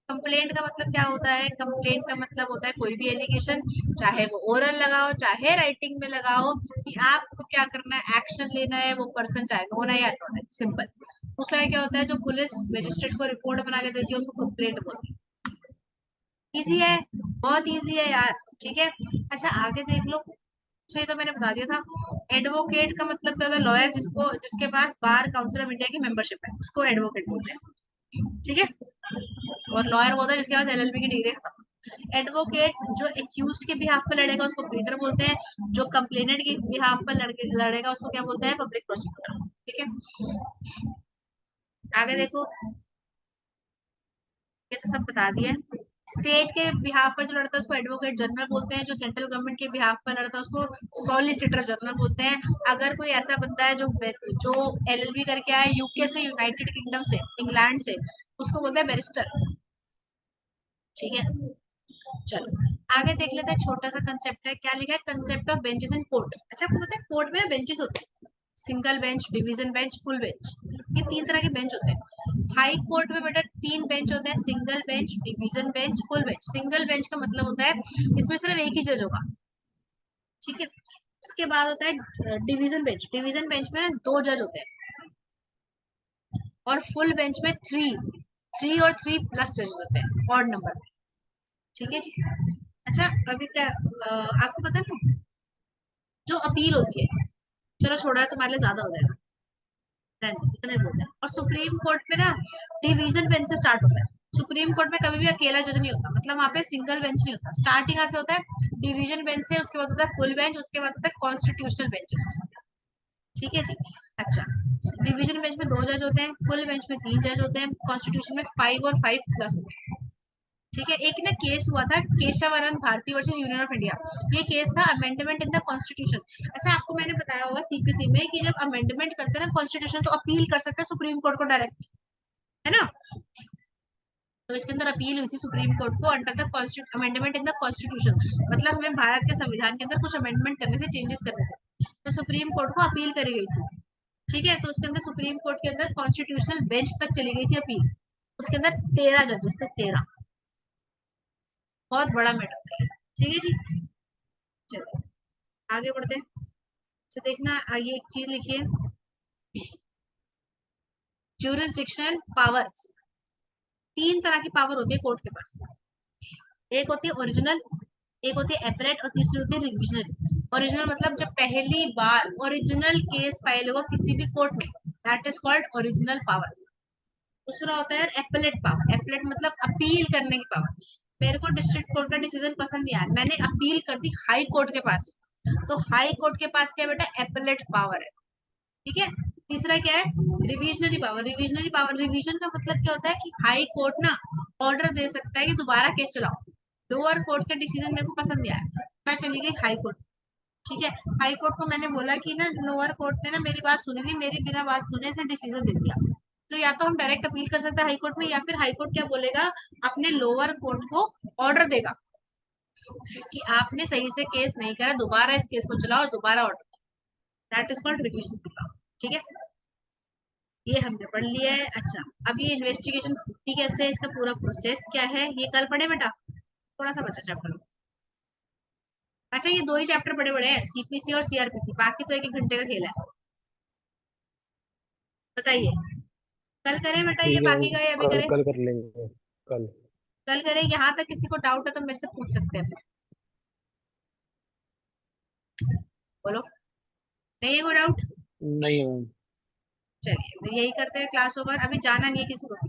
कंप्लेंट का मतलब क्या होता है? कंप्लेंट का मतलब होता है कोई भी एलिगेशन, चाहे वो ओरल लगाओ चाहे राइटिंग में लगाओ, कि आपको क्या करना है, एक्शन लेना है, वो पर्सन चाहे नोन है या अननोन है, सिंपल। दूसरा क्या होता है, जो पुलिस मजिस्ट्रेट को रिपोर्ट बना के देती है उसको कंप्लेंट बोलते हैं। इजी है, बहुत इजी है यार, ठीक है? अच्छा आगे देख लो, तो ये तो मैंने बता दिया था। एडवोकेट का मतलब क्या होता है? लॉयर जिसको, जिसके पास बार काउंसिल ऑफ इंडिया की मेंबरशिप है, उसको एडवोकेट बोलते हैं, ठीक है? और लॉयर होता है जिसके पास एलएलबी की डिग्री खत्म। एडवोकेट जो एक्यूज के बिहाफ पर लड़ेगा उसको प्लीडर बोलते हैं, जो कंप्लेनेंट के बिहाफ पर लड़ेगा उसको क्या बोलते हैं? पब्लिक प्रोसिक्यूटर, ठीक है? आगे देखो, ये तो सब बता दिया। स्टेट के बिहाफ पर जो लड़ता है उसको एडवोकेट जनरल बोलते हैं, जो सेंट्रल गवर्नमेंट के बिहाफ पर लड़ता है उसको सॉलिसिटर जनरल बोलते हैं। अगर कोई ऐसा बंदा है जो जो एलएलबी करके आया यूके से, यूनाइटेड किंगडम से, इंग्लैंड से, उसको बोलते हैं बैरिस्टर, ठीक है? चलो आगे देख लेते हैं, छोटा सा कंसेप्ट है, क्या लिखा है? Concept of benches in court. अच्छा आपको पता है कोर्ट में बेंचेस होते हैं, single bench, division bench, full bench, ये तीन तरह के बेंच होते हैं। हाई कोर्ट में बेटा तीन बेंच होते हैं, single bench, division bench, full bench. Single bench का मतलब होता है इसमें सिर्फ एक ही जज होगा, ठीक है? उसके बाद होता है डिवीजन बेंच। डिवीजन बेंच में दो जज होते हैं, और फुल बेंच में थ्री, थ्री और थ्री प्लस जज होते हैं, ऑड नंबर में, ठीक है जी? अच्छा अभी क्या आपको पता है ना, जो अपील होती है, चलो छोड़ा है, तुम्हारे लिए ज्यादा हो जाएगा, इतने बोलते हैं। और सुप्रीम कोर्ट में ना डिवीजन बेंच से स्टार्ट होता है। सुप्रीम कोर्ट में कभी भी अकेला जज नहीं होता, मतलब वहां पे सिंगल बेंच नहीं होता। स्टार्टिंग से होता है डिवीजन बेंच से, उसके बाद होता है फुल बेंच, उसके बाद होता है कॉन्स्टिट्यूशनल बेंचेस, ठीक है जी? अच्छा डिवीजन बेंच में दो जज होते हैं, फुल बेंच में तीन जज होते हैं, कॉन्स्टिट्यूशन में 5 और 5 प्लस होते हैं, ठीक है? एक ना केस हुआ था Keshavananda Bharati versus Union of India, ये केस था अमेंडमेंट इन द कॉन्स्टिट्यूशन। अच्छा आपको मैंने बताया होगा सीपीसी में कि जब अमेंडमेंट करते हैं ना कॉन्स्टिट्यूशन, तो अपील कर सकते हैं सुप्रीम कोर्ट को डायरेक्ट, है ना? तो इसके अंदर अपील हुई थी सुप्रीम कोर्ट को under the amendment in the constitution, मतलब हमें भारत के संविधान के अंदर कुछ अमेंडमेंट करने थे, चेंजेस करने थे, तो सुप्रीम कोर्ट को अपील करी गई थी, ठीक है? तो उसके अंदर सुप्रीम कोर्ट के अंदर कॉन्स्टिट्यूशनल बेंच तक चली गई थी अपील, उसके अंदर 13 जजेस थे, 13, बहुत बड़ा मैटर था ये, ठीक है जी? चलो आगे बढ़ते हैं। अच्छा देखना ये एक चीज लिखिए, ज्यूरिसडिक्शनल पावर्स। तीन तरह की पावर होती है कोर्ट के पास, एक होती है ओरिजिनल, एक होती है एपरेट, और तीसरी होती है रिविजनल। ओरिजिनल मतलब जब पहली बार ओरिजिनल केस फाइल होगा किसी भी कोर्ट में, that is called original power. दूसरा होता है एपेलेट पावर। एपेलेट मतलब अपील करने की पावर। मेरे को डिस्ट्रिक्ट कोर्ट का डिसीजन पसंद नहीं आया, मैंने अपील कर दी हाई कोर्ट के पास, तो हाई कोर्ट के पास क्या बेटा? एपेलेट पावर है, ठीक है? तीसरा क्या है? Revisionary power. Revisionary power, revision का मतलब क्या होता है कि हाई कोर्ट ना ऑर्डर दे सकता है कि दोबारा केस चलाओ। लोअर कोर्ट का डिसीजन मेरे को पसंद नहीं आया, मैं चली गई हाई कोर्ट, ठीक है? हाई कोर्ट को मैंने बोला कि ना लोअर कोर्ट ने ना मेरी बात सुनी नहीं, मेरी बिना बात सुने से डिसीजन दे दिया। तो या तो हम डायरेक्ट अपील कर सकते हैं हाई कोर्ट में, या फिर हाई कोर्ट क्या बोलेगा, अपने लोअर कोर्ट को ऑर्डर देगा कि आपने सही से केस नहीं करा, दोबारा इस केस को चलाओ और दोबारा order, that is called revision, ठीक है? ये हमने पढ़ लिया है। अच्छा अब ये इन्वेस्टिगेशन होती कैसे है, इसका पूरा प्रोसेस क्या है, ये कल पढ़े बेटा, थोड़ा सा बचा चैप्टर। अच्छा ये दो ही चैप्टर पढ़े बड़े हैं, सीपीसी और सीआरपीसी, बाकी तो एक एक घंटे का खेल है, बताइए कल करें बेटा ये ठीक है, बाकी का, ये अभी कल करें? कल कर लेंगे, कल। कल करें, यहाँ तक किसी को डाउट है तो मेरे से पूछ सकते हैं। बोलो, नहीं है कोई डाउट? नहीं है मैम। चलिए यही करते हैं, क्लास ओवर, अभी जाना नहीं है किसी को।